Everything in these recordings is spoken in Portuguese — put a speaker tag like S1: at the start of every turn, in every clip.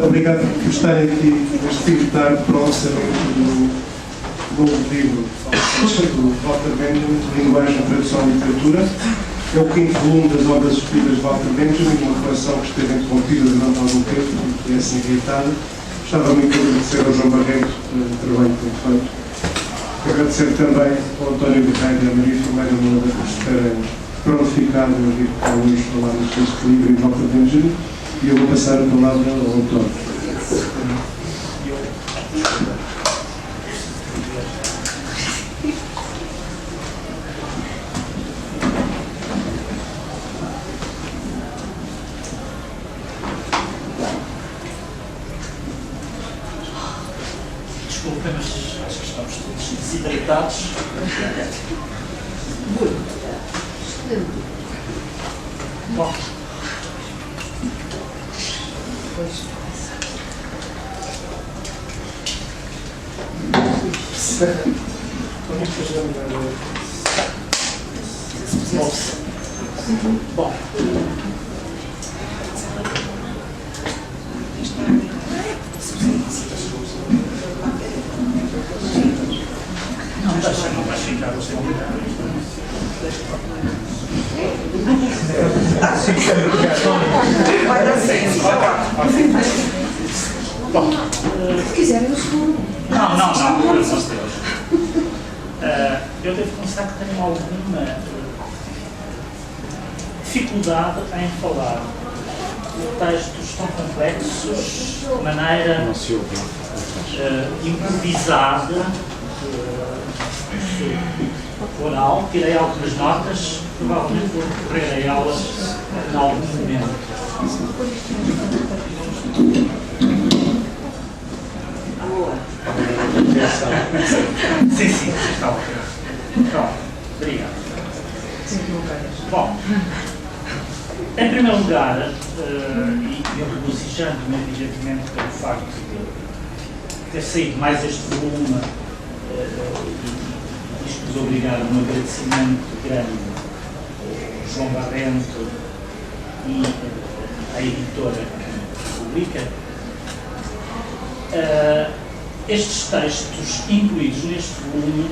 S1: obrigado por estarem aqui neste fim de tarde para o lançamento do novo livro do Walter Benjamin, Linguagem, Tradução e Literatura. É o quinto volume das obras escolhidas de Walter Benjamin, uma coleção que esteve interrompida durante algum tempo e é assim editada. Gostava muito de agradecer ao João Barreto pelo trabalho que tem feito. Agradecer também ao António Guerreiro e à Maria Filomena Moura por estarem prontificados a vir cá hoje falarmos deste livro de Walter Benjamin. E eu vou passar a palavra ao autor.
S2: Desculpem, mas acho que estamos todos desidratados. Bom. Bom. Não vai ficar o seu lugar. Bom,
S3: se quiserem eu estou.
S2: Não, pelo amor de Deus. Eu devo confessar que tenho alguma dificuldade em falar de textos tão complexos de maneira improvisada, oral. Tirei algumas notas, provavelmente vou recorrer a elas em algum momento. Sim, está ok. Pronto, obrigado. Bom, em primeiro lugar, e eu regozijando-me evidentemente pelo facto de ter saído mais este volume, e isto nos obrigar a um agradecimento grande ao João Barreto e à editora que publica. Estes textos incluídos neste volume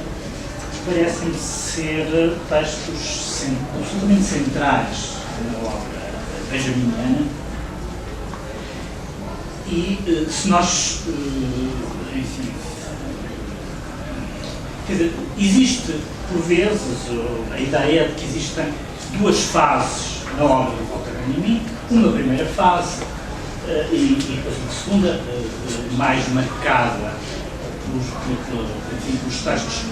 S2: parecem ser textos absolutamente centrais na obra benjaminiana e se nós, enfim, quer dizer, existe por vezes a ideia de que existem duas fases na obra de Walter Benjamin, uma primeira fase e depois uma segunda, mais marcada pelos textos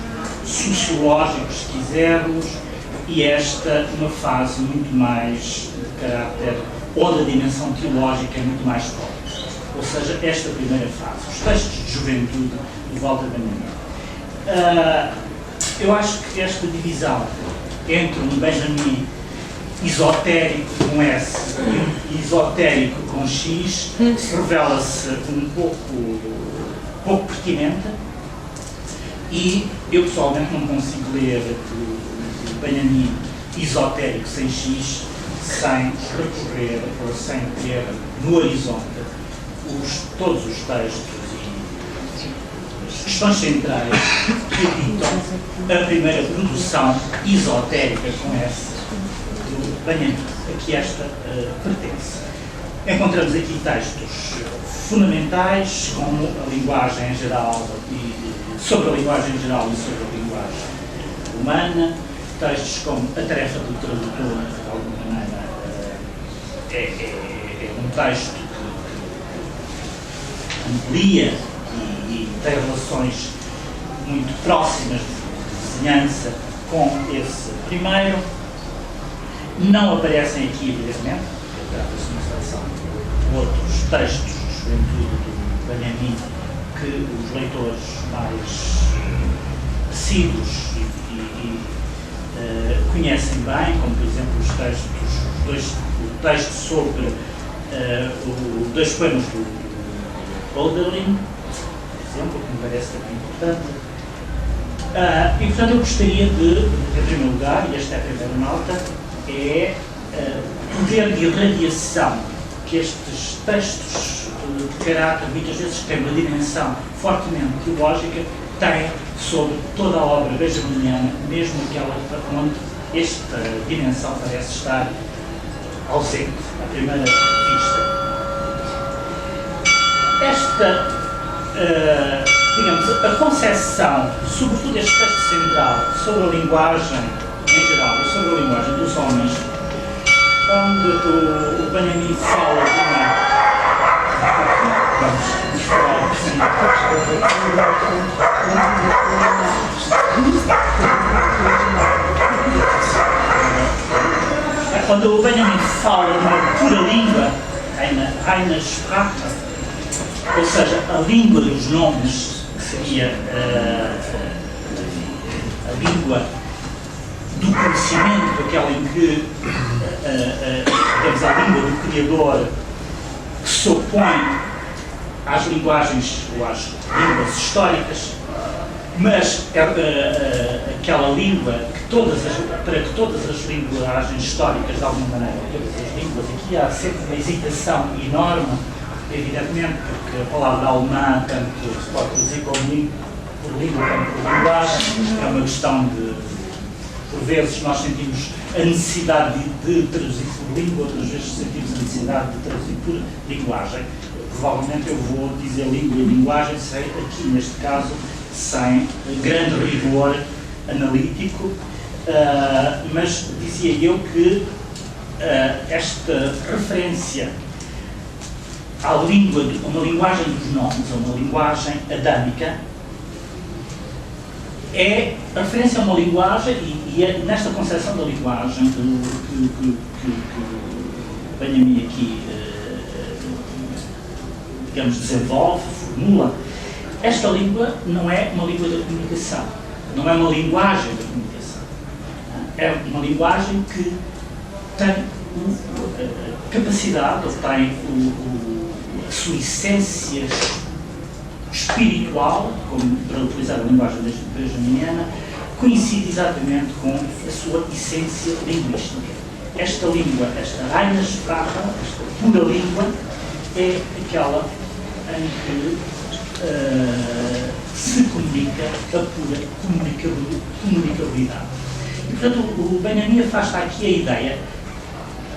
S2: sociológicos, se quisermos, e esta uma fase muito mais de caráter, ou da dimensão teológica, muito mais forte. Ou seja, esta primeira fase, os textos de juventude de Walter Benjamin. Eu acho que esta divisão entre um Benjamin esotérico com S e um esotérico com X revela-se um pouco pertinente e eu pessoalmente não consigo ler o Benjamin esotérico sem X sem recorrer ou sem ter no horizonte todos os textos e as questões centrais que editam a primeira produção esotérica com S do Benjamin, a que esta pertence. Encontramos aqui textos fundamentais, como a linguagem em geral sobre a linguagem em geral e sobre a linguagem humana, textos como a tarefa do tradutor, de alguma maneira, é um texto que amplia e tem relações muito próximas de vizinhança com esse primeiro. Não aparecem aqui, evidentemente, porque trata-se de uma seleção de outros textos de juventude do Benjamin que os leitores mais assíduos e conhecem bem, como por exemplo os textos, o texto sobre os dois poemas do Hölderlin, por exemplo, que me parece também importante. E portanto eu gostaria de, em primeiro lugar, e esta é a primeira nota, é o poder de irradiação que estes textos de caráter, muitas vezes tem uma dimensão fortemente teológica, tem sobre toda a obra benjaminiana, mesmo aquela onde esta dimensão parece estar ausente à primeira vista. Digamos, a concepção, sobretudo este texto central, sobre a linguagem em geral e sobre a linguagem dos homens, onde o Benjamin fala de uma... Quando o Benjamin fala de uma pura língua, Reine Sprache, ou seja, a língua dos nomes, que seria a língua do conhecimento, aquela em que, digamos, a língua do Criador, que se opõe às linguagens ou às línguas históricas, mas aquela língua para que todas as linguagens históricas, de alguma maneira, todas as línguas, aqui há sempre uma hesitação enorme, evidentemente, porque a palavra alemã tanto se pode traduzir como por língua como por linguagem, é uma questão de, por vezes, nós sentimos a necessidade de traduzir por língua, outras vezes sentimos a necessidade de traduzir por linguagem. Provavelmente eu vou dizer língua e linguagem, aqui neste caso, sem grande rigor analítico, mas dizia eu que esta referência à língua, uma linguagem dos nomes, ou uma linguagem adâmica, é a referência a uma linguagem, e é nesta concepção da linguagem que Benjamin aqui, digamos, desenvolve, formula. Esta língua não é uma língua da comunicação, não é uma linguagem da comunicação. É uma linguagem que tem a capacidade, ou tem a sua essência espiritual, como para utilizar a linguagem benjaminiana, coincide exatamente com a sua essência linguística. Esta língua, esta Reine Sprache, esta pura língua, é aquela em que se comunica a pura comunicabilidade. E, portanto, o Benjamin afasta aqui a ideia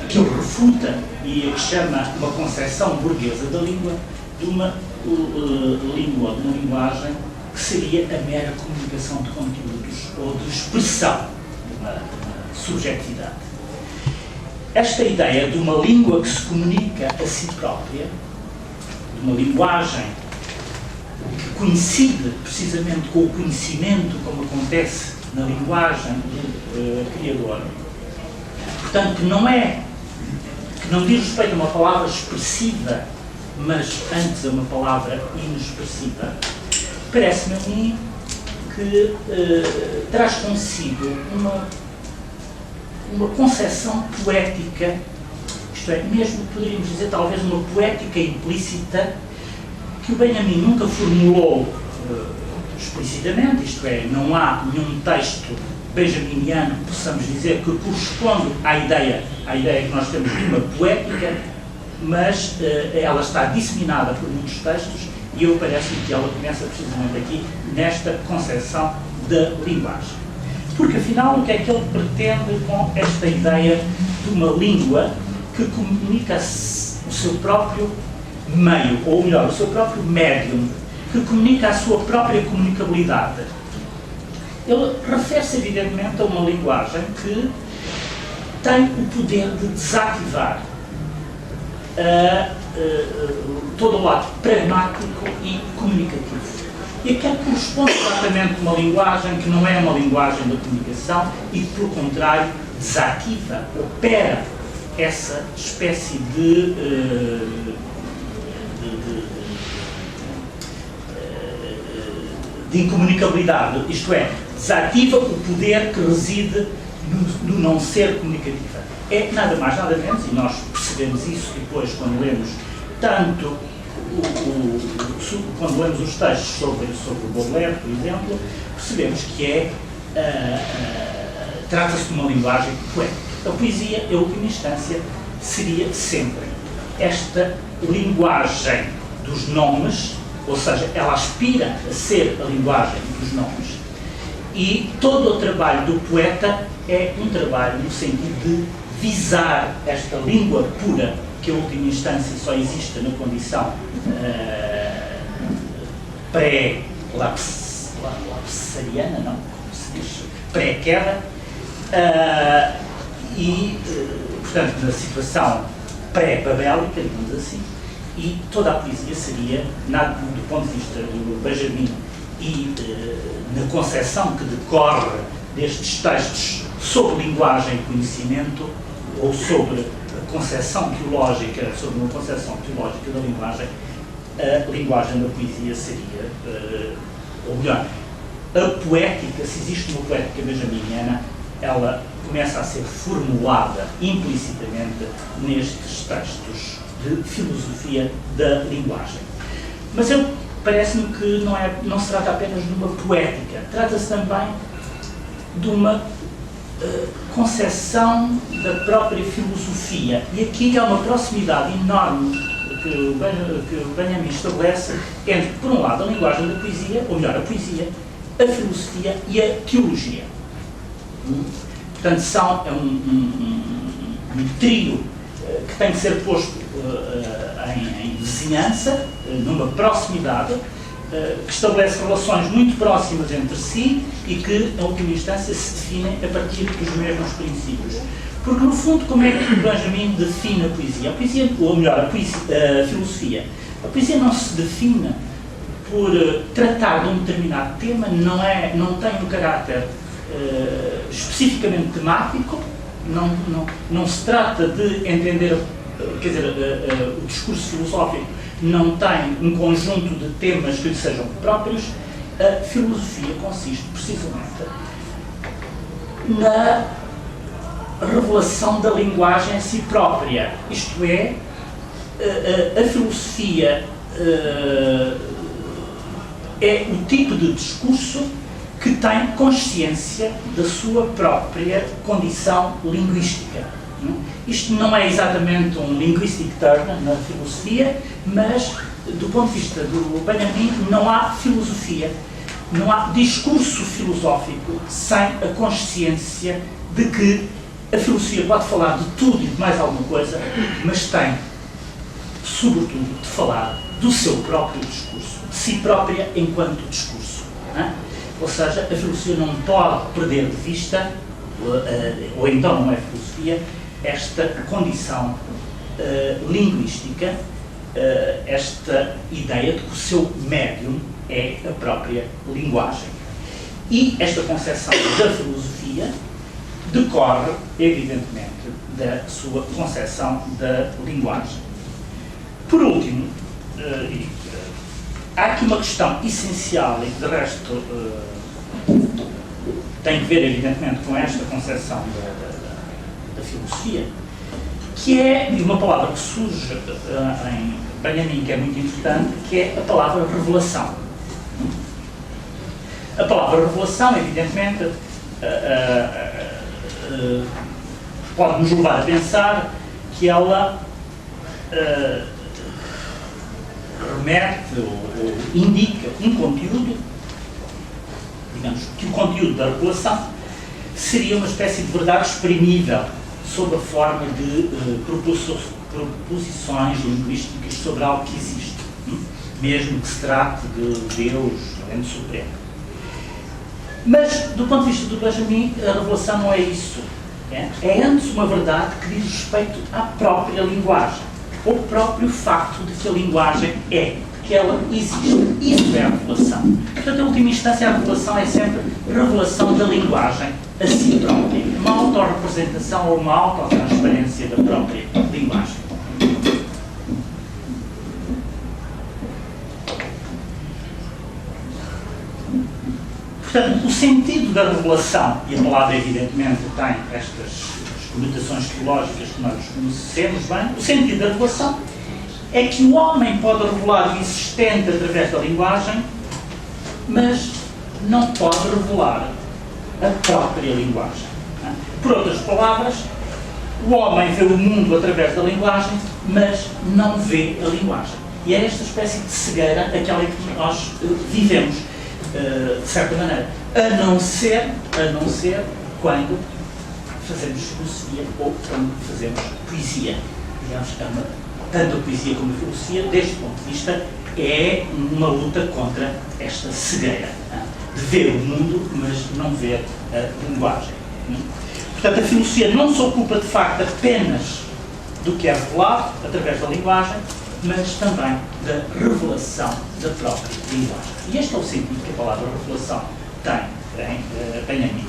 S2: que ele refuta e que chama uma concepção burguesa da língua de uma língua, de uma linguagem que seria a mera comunicação de conteúdos ou de expressão de uma subjetividade. Esta ideia de uma língua que se comunica a si própria, de uma linguagem que coincide precisamente com o conhecimento, como acontece na linguagem do Criador, portanto, que não diz respeito a uma palavra expressiva, mas antes a uma palavra inexpressiva, parece-me a mim que traz consigo uma concepção poética, isto é, mesmo poderíamos dizer talvez uma poética implícita, que o Benjamin nunca formulou explicitamente, isto é, não há nenhum texto benjaminiano que possamos dizer que corresponde à ideia que nós temos de uma poética, mas ela está disseminada por muitos textos e eu parece-me que ela começa precisamente aqui nesta concepção da linguagem. Porque afinal o que é que ele pretende com esta ideia de uma língua que comunica o seu próprio meio, ou melhor, o seu próprio médium, que comunica a sua própria comunicabilidade? Ele refere-se evidentemente a uma linguagem que tem o poder de desativar todo o lado pragmático e comunicativo. E aqui corresponde exatamente a uma linguagem que não é uma linguagem da comunicação e que, pelo contrário, desativa, opera essa espécie de incomunicabilidade, isto é, desativa o poder que reside no não ser comunicativa. É nada mais, nada menos, e nós percebemos isso depois quando lemos tanto quando lemos os textos sobre o Baudelaire, por exemplo, percebemos que trata-se de uma linguagem poética. A poesia, em última instância, seria sempre esta linguagem dos nomes, ou seja, ela aspira a ser a linguagem dos nomes, e todo o trabalho do poeta é um trabalho no sentido de visar esta língua pura, que em última instância só existe na condição pré-lapsariana, não? Como se diz? Pré-queda, portanto, na situação pré-babélica, digamos assim, e toda a poesia seria, do ponto de vista do Benjamin e na concepção que decorre destes textos sobre linguagem e conhecimento, ou sobre a concepção teológica, sobre uma concepção teológica da linguagem, a linguagem da poesia seria, ou melhor, a poética, se existe uma poética benjaminiana, ela começa a ser formulada implicitamente nestes textos de filosofia da linguagem. Mas parece-me que não se trata apenas de uma poética, trata-se também de uma concepção da própria filosofia. E aqui há uma proximidade enorme que o Benjamin estabelece entre, por um lado, a linguagem da poesia, ou melhor, a poesia, a filosofia e a teologia. Portanto, é um trio que tem que ser posto em vizinhança, numa proximidade, que estabelece relações muito próximas entre si e que, em última instância, se definem a partir dos mesmos princípios. Porque, no fundo, como é que o Benjamin define a poesia? A poesia, ou melhor, a filosofia. A poesia não se define por tratar de um determinado tema, não tem um caráter especificamente temático, não se trata de entender, quer dizer, o discurso filosófico não tem um conjunto de temas que lhe sejam próprios. A filosofia consiste precisamente na revelação da linguagem em si própria, isto é, a filosofia é o tipo de discurso que tem consciência da sua própria condição linguística. Isto não é exatamente um linguistic term na filosofia, mas, do ponto de vista do Benjamin, não há filosofia, não há discurso filosófico sem a consciência de que a filosofia pode falar de tudo e de mais alguma coisa, mas tem, sobretudo, de falar do seu próprio discurso, de si própria enquanto discurso. Ou seja, a filosofia não pode perder de vista, ou então não é filosofia, esta condição linguística, esta ideia de que o seu médium é a própria linguagem. E esta concepção da filosofia decorre, evidentemente, da sua concepção da linguagem. Por último, há aqui uma questão essencial e que, de resto, tem que ver, evidentemente, com esta concepção da filosofia, que é uma palavra que surge em Benjamin, que é muito importante, que é a palavra revelação. A palavra revelação, evidentemente, pode nos levar a pensar que ela remete ou indica um conteúdo, digamos que o conteúdo da revelação seria uma espécie de verdade exprimível sob a forma de proposições linguísticas sobre algo que existe, mesmo que se trate de Deus, ente supremo. Mas, do ponto de vista do Benjamin, a revelação não é isso. É antes uma verdade que diz respeito à própria linguagem, ao próprio facto de que a linguagem é, que ela existe. Isso é a revelação. Portanto, em última instância, a revelação é sempre revelação da linguagem a si própria. Uma autorrepresentação ou uma autotransparência da própria linguagem. Portanto, o sentido da revelação, e a palavra evidentemente tem estas conotações teológicas que nós conhecemos bem, o sentido da revelação é que o homem pode revelar o existente através da linguagem, mas não pode revelar a própria linguagem. Por outras palavras, O homem vê o mundo através da linguagem, mas não vê a linguagem. E é esta espécie de cegueira aquela em que nós vivemos, de certa maneira. A não ser quando fazemos filosofia ou quando fazemos poesia. Digamos que tanto a poesia como a filosofia, deste ponto de vista, é uma luta contra esta cegueira, de ver o mundo, mas não ver a linguagem. Portanto, a filosofia não se ocupa, de facto, apenas do que é revelado através da linguagem, mas também da revelação da própria linguagem. E este é o sentido que a palavra revelação tem em mim.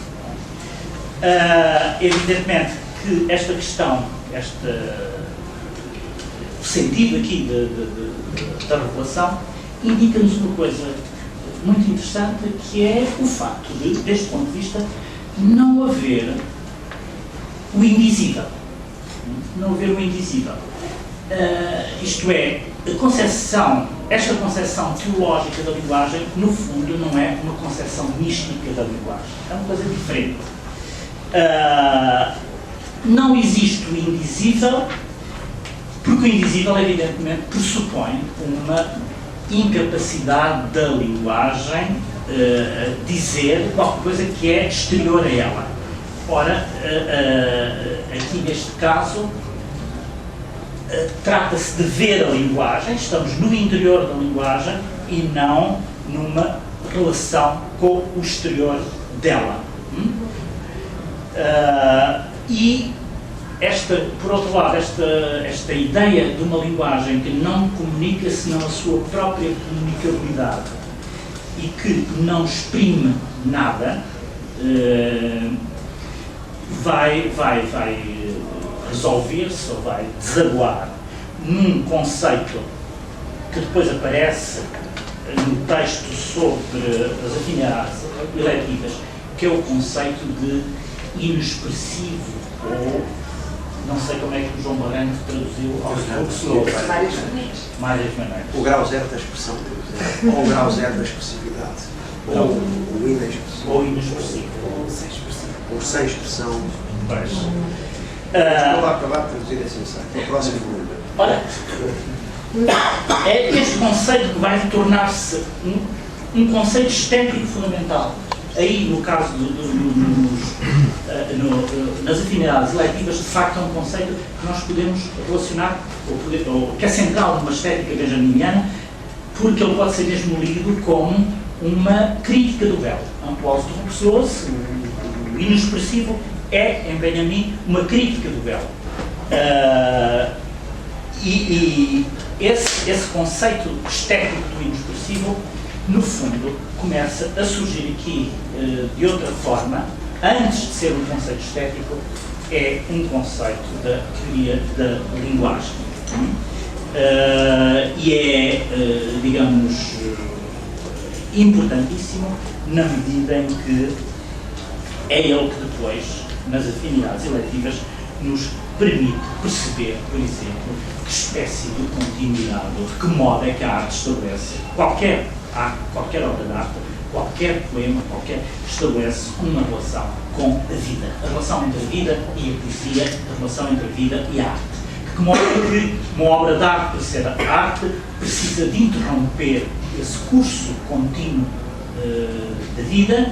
S2: Evidentemente que esta questão, o sentido aqui da revelação, indica-nos uma coisa muito interessante, que é o facto de, deste ponto de vista, não haver o indizível. Não haver o indizível. Isto é, esta concepção teológica da linguagem, no fundo, não é uma concepção mística da linguagem. É uma coisa diferente. Não existe o indizível, porque o indizível, evidentemente, pressupõe uma incapacidade da linguagem dizer qualquer coisa que é exterior a ela. Ora, aqui neste caso, trata-se de ver a linguagem, estamos no interior da linguagem e não numa relação com o exterior dela. E por outro lado, esta ideia de uma linguagem que não comunica senão a sua própria comunicabilidade e que não exprime nada, vai resolver-se ou vai desaguar num conceito que depois aparece no texto sobre as afinidades eletivas, que é o conceito de inexpressivo, ou não sei como é que o João Barranco traduziu aos várias maneiras.
S4: O grau zero da expressão, ou o grau zero da expressividade, ou o inexpressivo.
S2: Ou inexpressivo.
S4: Ou sem expressão.
S2: Pois.
S4: Vou acabar de traduzir esse ensaio. O próximo volume.
S2: Ora, é este conceito que vai tornar-se um conceito estético fundamental. Aí, no caso nas afinidades eletivas, de facto é um conceito que nós podemos relacionar, ou que é central numa estética benjaminiana, porque ele pode ser mesmo lido como uma crítica do véu. Um clause de Rousseau, o inexpressivo, é, em Benjamin, uma crítica do véu. E esse conceito estético do inexpressivo, no fundo, começa a surgir aqui de outra forma. Antes de ser um conceito estético, é um conceito da teoria da linguagem. E é, digamos, importantíssimo na medida em que é ele que depois, nas afinidades eletivas, nos permite perceber, por exemplo, que espécie de continuidade, ou de que modo é que a arte estabelece. Qualquer obra de arte, qualquer poema, estabelece uma relação com a vida. A relação entre a vida e a poesia, a relação entre a vida e a arte. Que mostra que uma obra de arte, para ser arte, precisa de interromper esse curso contínuo da vida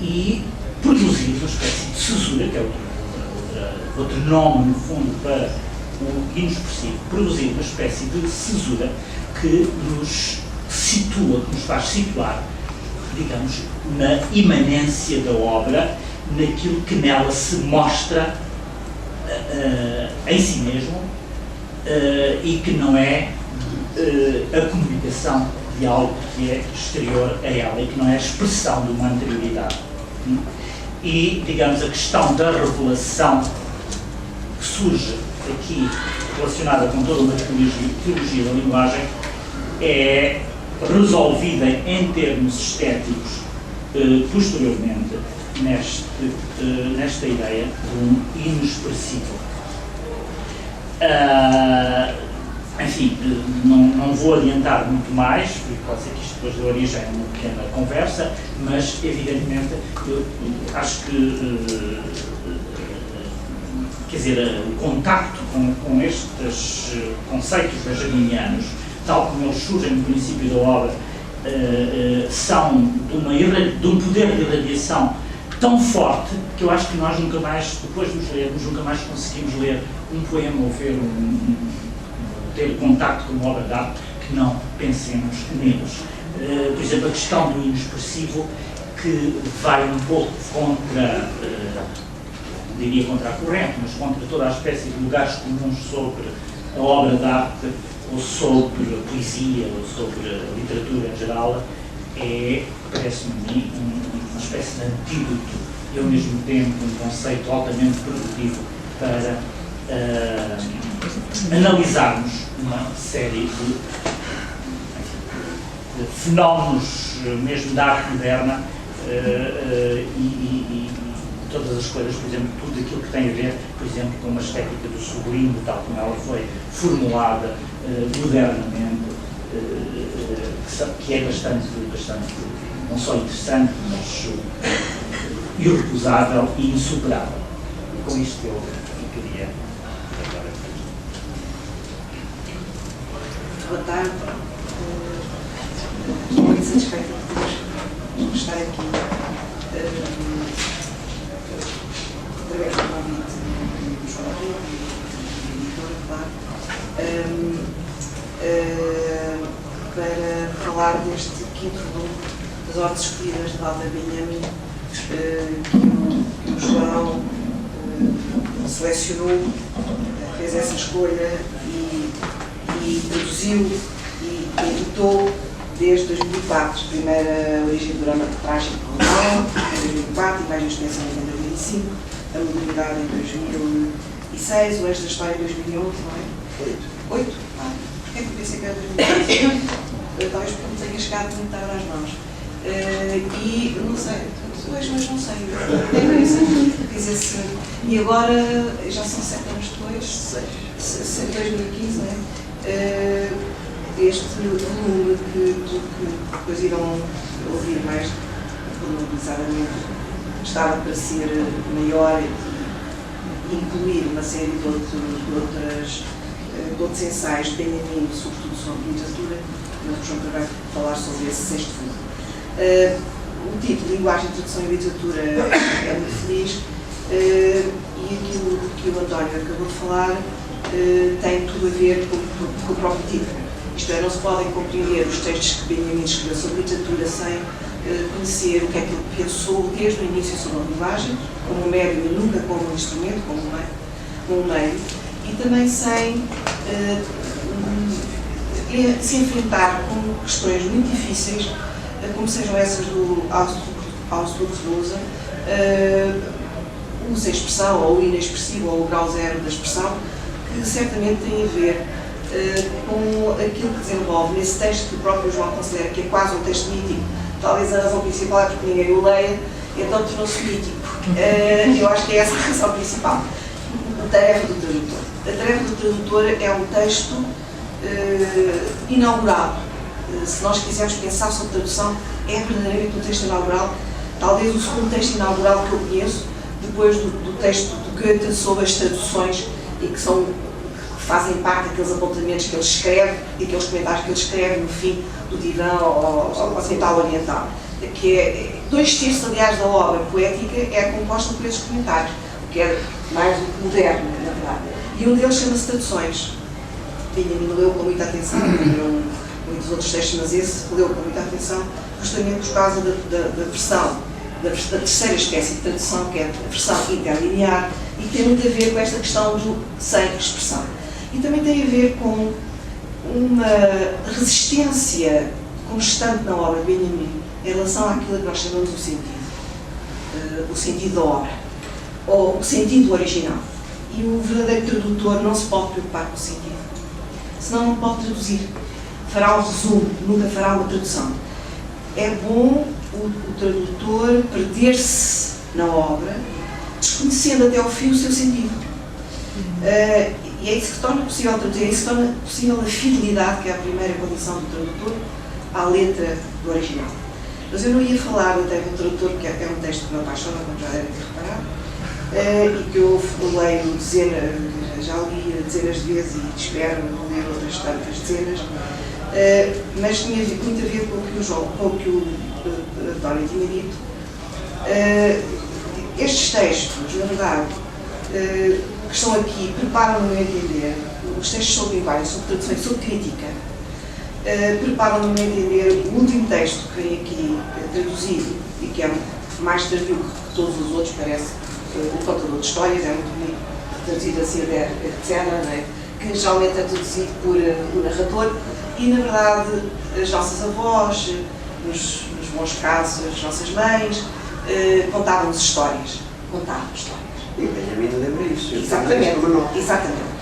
S2: e produzir uma espécie de cesura, que é outro nome, no fundo, para o inexpressivo, produzir uma espécie de cesura que nos situa, que nos faz situar, digamos, na imanência da obra, naquilo que nela se mostra em si mesmo e que não é a comunicação de algo que é exterior a ela e que não é a expressão de uma anterioridade. E, digamos, a questão da revelação que surge aqui, relacionada com toda uma teologia da linguagem, é resolvida em termos estéticos posteriormente nesta ideia de um inexpressivo. Enfim, não vou adiantar muito mais, porque pode ser que isto depois dê origem a uma pequena conversa, mas evidentemente eu acho que quer dizer, o contacto com estes conceitos benjaminianos, tal como eles surgem no princípio da obra, são de um poder de irradiação tão forte que eu acho que nós nunca mais, depois de os lermos, nunca mais conseguimos ler um poema ou ver ter contacto com uma obra de arte que não pensemos neles. Por exemplo, a questão do inexpressivo, que vai um pouco contra, diria contra a corrente, mas contra toda a espécie de lugares comuns sobre a obra de arte, ou sobre a poesia, ou sobre a literatura em geral, parece-me a mim, uma espécie de antídoto e ao mesmo tempo um conceito altamente produtivo para analisarmos uma série de fenómenos mesmo da arte moderna e todas as coisas, por exemplo, tudo aquilo que tem a ver, por exemplo, com uma estética do sublime, tal como ela foi formulada modernamente, que é bastante, não só interessante, mas irrecusável e insuperável. E com isto eu queria agora.
S3: Boa tarde. Estou muito satisfeita por estar aqui através do convite do João Rio, do editor, claro, para falar deste quinto volume das obras escolhidas de Walter Benjamin, que o João selecionou, fez essa escolha e traduziu e editou desde 2004, primeira origem do drama trágico alemão, em 2004, Imagens de Extensão em 2005, a modernidade em 2006, o Eixo da História em 2011, não é? 8? Ah, porquê que eu pensei que era 2011? Talvez porque não tenha chegado muito tarde às mãos. E não sei, hoje, mas não sei. E agora, já são 7 anos depois, 2015, não é? Este volume que depois irão ouvir mais pormenorizadamente estava para ser maior e incluir uma série de outros ensaios de Benjamin, sobretudo sobre literatura, mas o João vai falar sobre esse sexto volume. O título, Linguagem, Tradução e Literatura, é muito feliz, e aquilo que o António acabou de falar tem tudo a ver com o próprio título. Isto é, não se podem compreender os textos que Benjamin escreveu sobre literatura sem conhecer o que é que ele pensou desde o início sobre a linguagem, como um médium e nunca como um instrumento, como um meio, e também sem se enfrentar com questões muito difíceis, como sejam essas do Ausdruck Rosa, usa a expressão, ou o inexpressivo, ou o grau zero da expressão, que certamente tem a ver com aquilo que desenvolve nesse texto que o próprio João considera que é quase um texto mítico. Talvez a razão principal é porque ninguém o leia, então tornou-se mítico. Eu acho que é essa a razão principal. A tarefa do tradutor. A tarefa do tradutor é um texto inaugural. Se nós quisermos pensar sobre tradução, é verdadeiramente um texto inaugural, talvez o segundo texto inaugural que eu conheço, depois do texto do Goethe sobre as traduções, e que fazem parte daqueles apontamentos que ele escreve e aqueles comentários que ele escreve no fim do divã ao ocidental oriental. Que é 2/3, aliás, da obra poética é composta por esses comentários, o que é mais moderno, na verdade. E um deles chama-se Traduções. Benjamin leu com muita atenção, leram muitos outros textos, mas esse leu com muita atenção, justamente por causa da versão, da terceira espécie de tradução, que é a versão interlinear, e que tem muito a ver com esta questão do sem expressão. E também tem a ver com uma resistência constante na obra de Benjamin em relação àquilo que nós chamamos o sentido da obra, ou o sentido original. E o verdadeiro tradutor não se pode preocupar com o sentido, senão não pode traduzir. Fará um resumo, nunca fará uma tradução. É bom o tradutor perder-se na obra, desconhecendo até ao fim o seu sentido. E é isso que torna possível traduzir, é isso que torna possível a fidelidade, que é a primeira condição do tradutor, à letra do original. Mas eu não ia falar da terra do tradutor, porque é um texto que me apaixona, como já devem ter reparado, e que eu leio já li dezenas de vezes e espero ler outras tantas dezenas, mas tinha muito a ver com o que o António tinha dito. Estes textos, na verdade, que estão aqui, preparam-no a entender, os textos sobre linguagem, sobre tradução e sobre crítica, preparam-no a entender o último texto que vem aqui traduzido e que é mais tardio que todos os outros, parece o contador de histórias, é muito bonito, traduzido assim etc., que geralmente é traduzido por o narrador, e na verdade as nossas avós, nos bons casos as nossas mães, contavam-nos histórias.
S4: E o Benjamin lembra isso.
S3: Exatamente.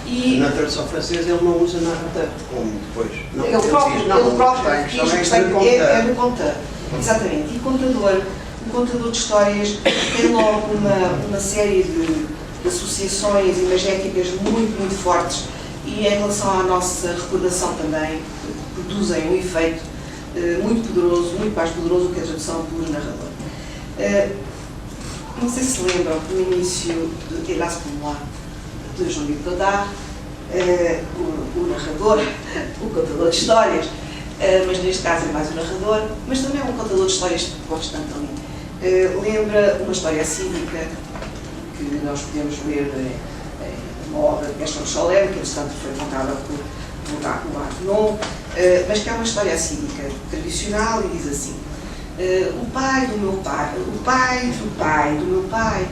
S3: E
S4: na tradução francesa ele não usa narrateur, como depois.
S3: Ele próprio diz que é do conteur. Exatamente. E o contador de histórias tem logo uma série de associações imagéticas muito, muito fortes e em relação à nossa recordação também produzem um efeito muito poderoso, muito mais poderoso que a tradução por narrador. Não sei se lembram que no início de Hélas pour moi, de Jean-Luc Godard, o narrador, o contador de histórias, mas neste caso é mais o narrador, mas também é um contador de histórias constante ali. Lembra uma história cívica que nós podemos ler uma obra de Gaston Cholet, que entretanto foi contada por Arnaud, mas que é uma história cívica tradicional e diz assim: o pai do meu pai, o pai do pai do meu pai,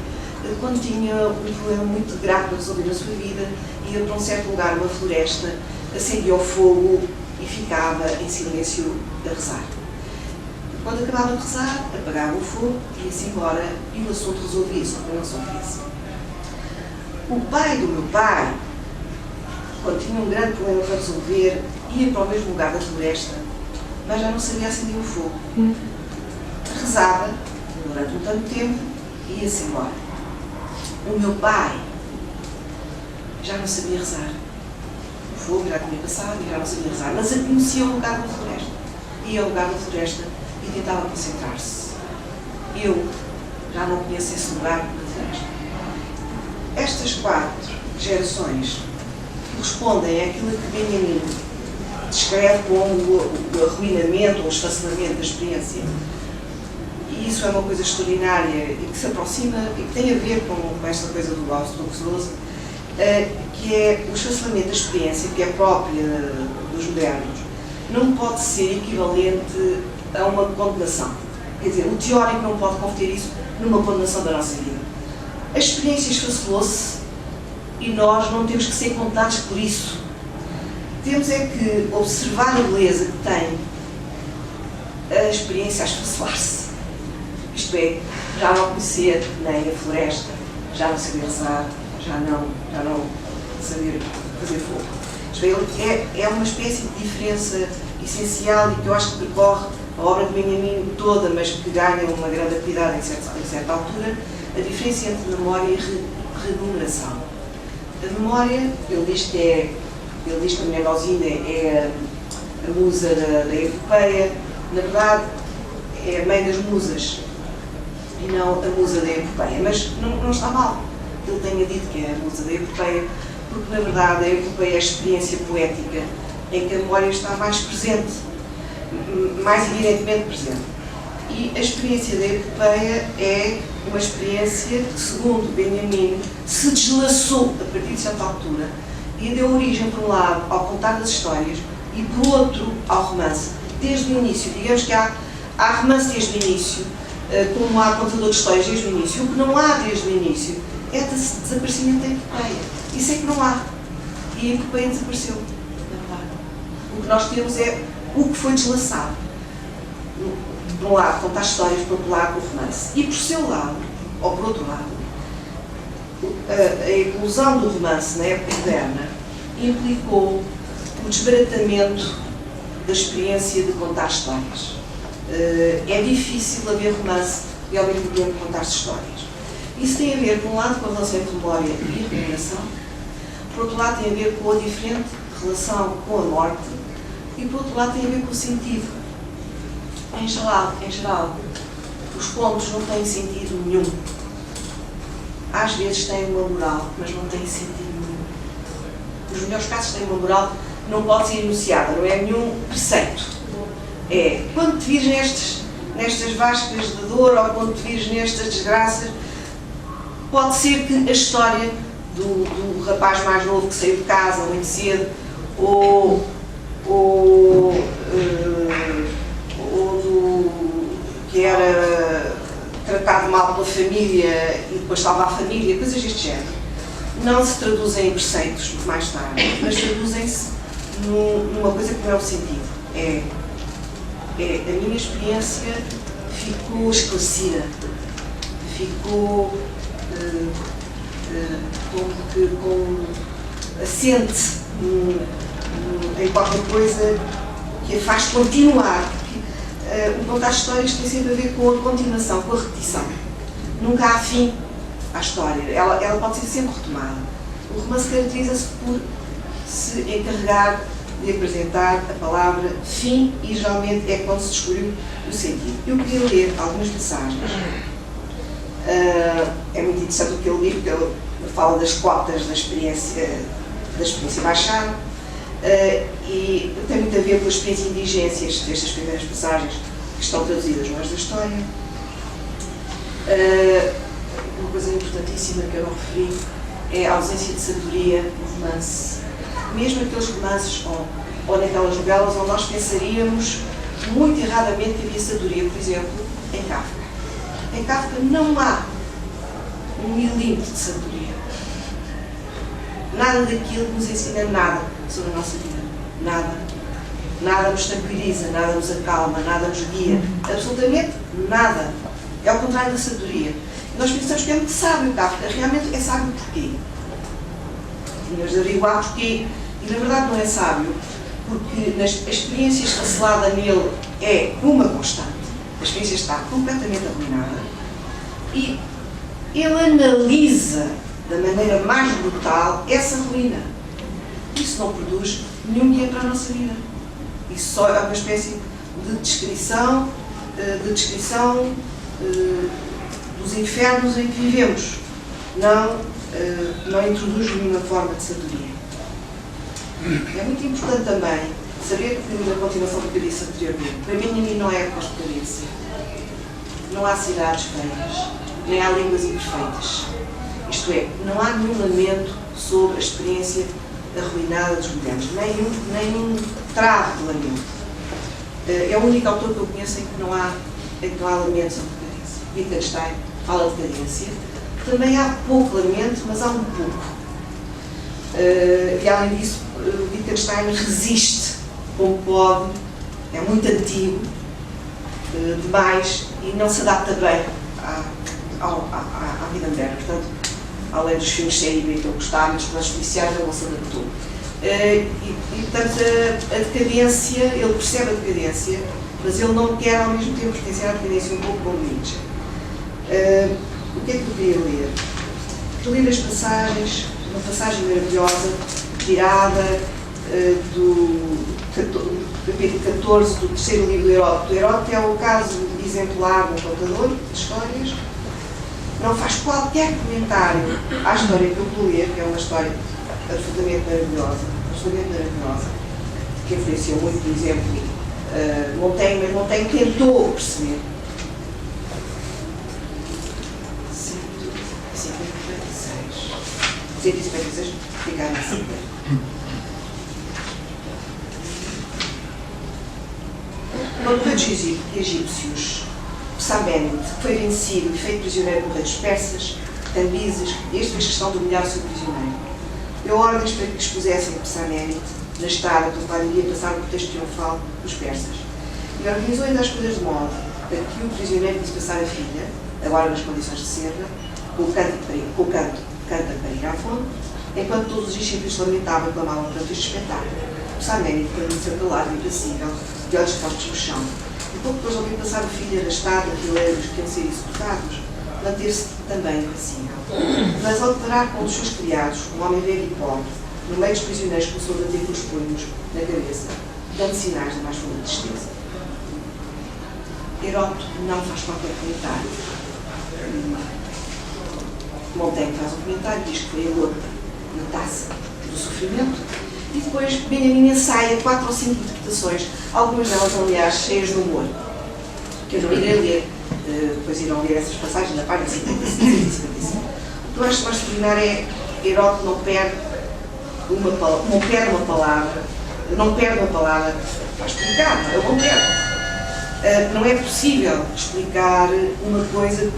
S3: quando tinha um problema muito grave para resolver na sua vida, ia para um certo lugar, uma floresta, acendia o fogo e ficava em silêncio a rezar. Quando acabava de rezar, apagava o fogo, ia-se embora e o assunto resolvia-se, o problema resolvia-se. O pai do meu pai, quando tinha um grande problema para resolver, ia para o mesmo lugar da floresta, mas já não sabia acender o fogo. Rezava durante um tanto tempo e ia-se embora. O meu pai já não sabia rezar. O fogo já tinha passado e já não sabia rezar, mas conhecia o lugar da floresta. Ia ao lugar da floresta e tentava concentrar-se. Eu já não conheço esse lugar da floresta. Estas 4 gerações correspondem àquilo que Benjamin descreve como o arruinamento ou o esfacelamento da experiência. E isso é uma coisa extraordinária e que se aproxima e que tem a ver com esta coisa do Gauss, que é o esfacelamento da experiência, que é própria dos modernos, não pode ser equivalente a uma condenação. Quer dizer, o teórico não pode converter isso numa condenação da nossa vida. A experiência esfacelou-se e nós não temos que ser condenados por isso. Temos é que observar a beleza que tem a experiência a esfacelar-se. Isto é, já não conhecer nem a floresta, já não saber rezar, já não saber fazer fogo. Isto é uma espécie de diferença essencial e que eu acho que percorre a obra de Benjamin toda, mas que ganha uma grande atividade em certa altura, a diferença entre memória e remuneração. A memória, ele diz que a mulher Lozinda é a musa da epopeia, na verdade é a mãe das musas e não a musa da epopeia, mas não está mal que ele tenha dito que é a musa da epopeia, porque na verdade a epopeia é a experiência poética em que a memória está mais presente, mais evidentemente presente. E a experiência da epopeia é uma experiência que, segundo Benjamin, se deslaçou a partir de certa altura e deu origem, por um lado, ao contar das histórias e, por outro, ao romance. Desde o início, digamos que há romance desde o início, como há contador de histórias desde o início. O que não há desde o início é o desaparecimento da epopeia. Isso é que não há. E a epopeia desapareceu, na verdade. O que nós temos é o que foi deslaçado. Por um lado, contar histórias, por outro lado, o romance. E por seu lado, ou por outro lado, a eclosão do romance na época moderna implicou o desbaratamento da experiência de contar histórias. É difícil haver romance e ao mesmo tempo contar-se histórias. Isso tem a ver, por um lado, com a relação entre memória e remuneração, por outro lado, tem a ver com a diferente relação com a morte e, por outro lado, tem a ver com o sentido. Em geral, os contos não têm sentido nenhum. às vezes têm uma moral, mas não têm sentido nenhum. Nos melhores casos têm uma moral que não pode ser enunciada, não é nenhum preceito. É, quando te vires nestas vascas de dor, ou quando te vires nestas desgraças, pode ser que a história do rapaz mais novo que saiu de casa muito cedo, ou do que era tratado mal pela família e depois salva a família, coisas deste género, não se traduzem em preceitos mais tarde, mas traduzem-se numa coisa que não é o sentido. A minha experiência ficou esclarecida, ficou assente em qualquer coisa que a faz continuar. O contar histórias tem sempre a ver com a continuação, com a repetição. Nunca há fim à história, ela pode ser sempre retomada. O romance caracteriza-se por se encarregar de apresentar a palavra fim e geralmente é quando se descobriu o sentido. Eu queria ler algumas passagens. É muito interessante o que ele diz, porque ele fala das cotas da experiência baixada e tem muito a ver com as experiências e indigências destas primeiras passagens que estão traduzidas no Ars da História. Uma coisa importantíssima que eu não referi é a ausência de sabedoria no romance. Mesmo aqueles romances ou naquelas novelas onde nós pensaríamos muito erradamente que havia sabedoria, por exemplo, em Kafka. Em Kafka não há um milímetro de sabedoria. Nada daquilo que nos ensina nada sobre a nossa vida. Nada. Nada nos tranquiliza, nada nos acalma, nada nos guia. Absolutamente nada. É ao contrário da sabedoria. Nós pensamos que é muito sábio o Kafka. Realmente é sábio porquê? Tínhamos de averiguar porquê. E na verdade não é sábio, porque a experiência esfacelada nele é uma constante. A experiência está completamente arruinada e ele analisa da maneira mais brutal essa ruína. Isso não produz nenhum guia para a nossa vida. Isso só é uma espécie de descrição dos infernos em que vivemos. Não introduz nenhuma forma de sabedoria. É muito importante também saber que, na continuação do que eu disse anteriormente, para mim não é pós-decadência. Não há cidades feias, nem há línguas imperfeitas. Isto é, não há nenhum lamento sobre a experiência arruinada dos modernos, nenhum travo de lamento. É o único autor que eu conheço em que não há lamento sobre decadência. Wittgenstein fala de decadência. Também há pouco lamento, mas há um pouco. E além disso, Wittgenstein resiste como pode, é muito antigo demais e não se adapta bem à vida moderna. Portanto, além dos filmes série B que eu gostava, dos planos policiais, ele não se adaptou. Portanto, a decadência, ele percebe a decadência, mas ele não quer ao mesmo tempo pertencer à decadência um pouco como Nietzsche. O que é que eu queria ler? Queria ler as passagens, uma passagem maravilhosa, tirada do capítulo 14 do terceiro livro do Heródoto. O Heródoto é o caso exemplar de um contador de histórias. Não faz qualquer comentário à história que eu vou ler, que é uma história absolutamente maravilhosa, que influenciou muito, por exemplo, Montaigne, mas Montaigne tentou perceber. 156 ficaram assim. Quando o rei dos egípcios, Psaménite, foi vencido e feito prisioneiro pelo rei dos persas, Cambises, este fez questão de humilhar o seu prisioneiro. Deu ordens para que expusessem Psaménite na estrada pelo qual iria passar o protesto triunfal dos persas. E organizou ainda as coisas de modo para que o prisioneiro visse passar a filha, agora nas condições de serva, com o canto canta para ir à fonte, enquanto todos os discípulos lamentavam e clamavam perante este espetáculo. Psaménite permaneceu calado e impassível, de olhos postos no chão. E pouco depois ouviu passar a filha arrastada, fileiros que iam ser executados, manter-se também impassível. Mas ao deparar com um dos seus criados, um homem velho e pobre, no meio dos prisioneiros começou a bater com os punhos na cabeça, dando sinais da mais funda tristeza. Heródoto não faz qualquer comentário. Montaigne faz um comentário, diz que foi a gota na taça do sofrimento, e depois Benjamin ensaia 4 ou 5 interpretações, algumas delas, aliás, cheias de humor, que eu não irei ler, depois irão ler essas passagens na página 55 e 55. O que eu acho mais extraordinário é que Heródoto não perde uma palavra para explicar, ele não perde. Não é possível explicar uma coisa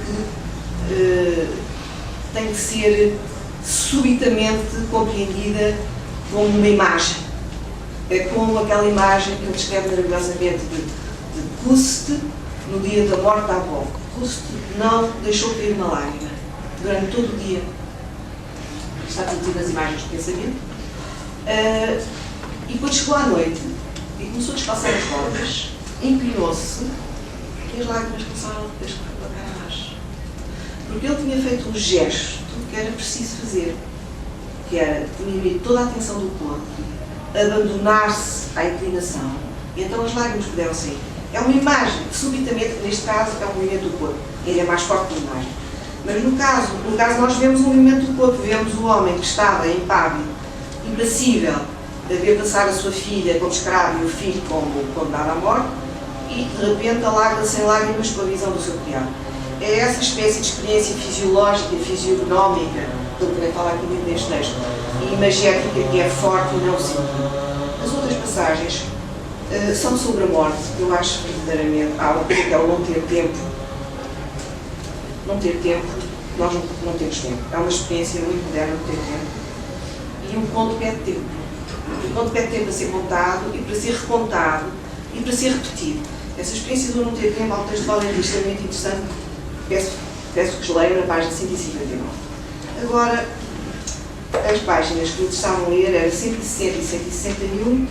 S3: que tem que ser subitamente compreendida como uma imagem. É como aquela imagem que ele descreve maravilhosamente de Proust no dia da morte da avó. Proust não deixou cair uma lágrima durante todo o dia. Está traduzido nas imagens do pensamento. E quando chegou à noite e começou a descalçar as botas, inclinou-se e as lágrimas começaram a escorrer pela cara abaixo. Porque ele tinha feito um gesto que era preciso fazer, que era diminuir toda a atenção do corpo, abandonar-se à inclinação, e então as lágrimas puderam sair. É uma imagem que subitamente, neste caso, é um movimento do corpo. Ele é mais forte que a imagem. Mas no caso nós vemos um movimento do corpo, vemos o homem que estava impávido, impassível, a ver passar a sua filha como escravo e o filho como condenado à morte, e de repente alaga sem lágrimas com a visão do seu criado. É essa espécie de experiência fisiológica, fisionómica, que eu queria falar aqui muito neste texto, e imagética, que é forte e não simples. As outras passagens são sobre a morte, que eu acho verdadeiramente, há uma coisa que é o não ter tempo. Não ter tempo, nós não temos tempo. É uma experiência muito moderna não ter tempo. E um conto pede tempo. O conto pede tempo para ser contado e para ser recontado e para ser repetido. Essa experiência do não ter tempo, há um texto é extremamente interessante, peço que os leiam na página 159. Agora, as páginas que me interessavam ler eram 160 e 161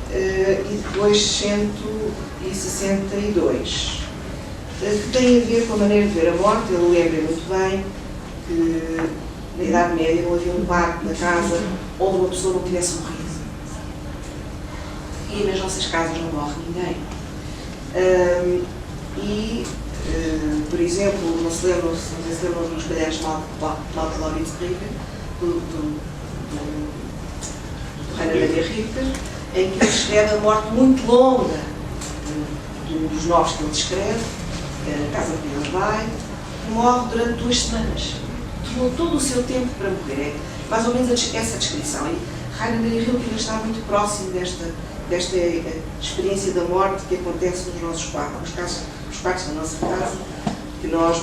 S3: e depois 162, que têm a ver com a maneira de ver a morte. Ele lembra muito bem que na Idade Média não havia um quarto na casa onde uma pessoa não tivesse morrido. E nas nossas casas não morre ninguém. Por exemplo, não se lembram dos cadernos Malte Lauritz Rieger, do Rainer Maria Rilke, em que ele escreve a morte muito longa dos novos que ele descreve, a casa que ele vai, que morre durante 2 semanas. Tomou todo o seu tempo para morrer. É mais ou menos essa descrição. E Rainer Maria Rilke ainda está muito próximo desta experiência da morte que acontece nos nossos quartos, os quartos da nossa casa, que nós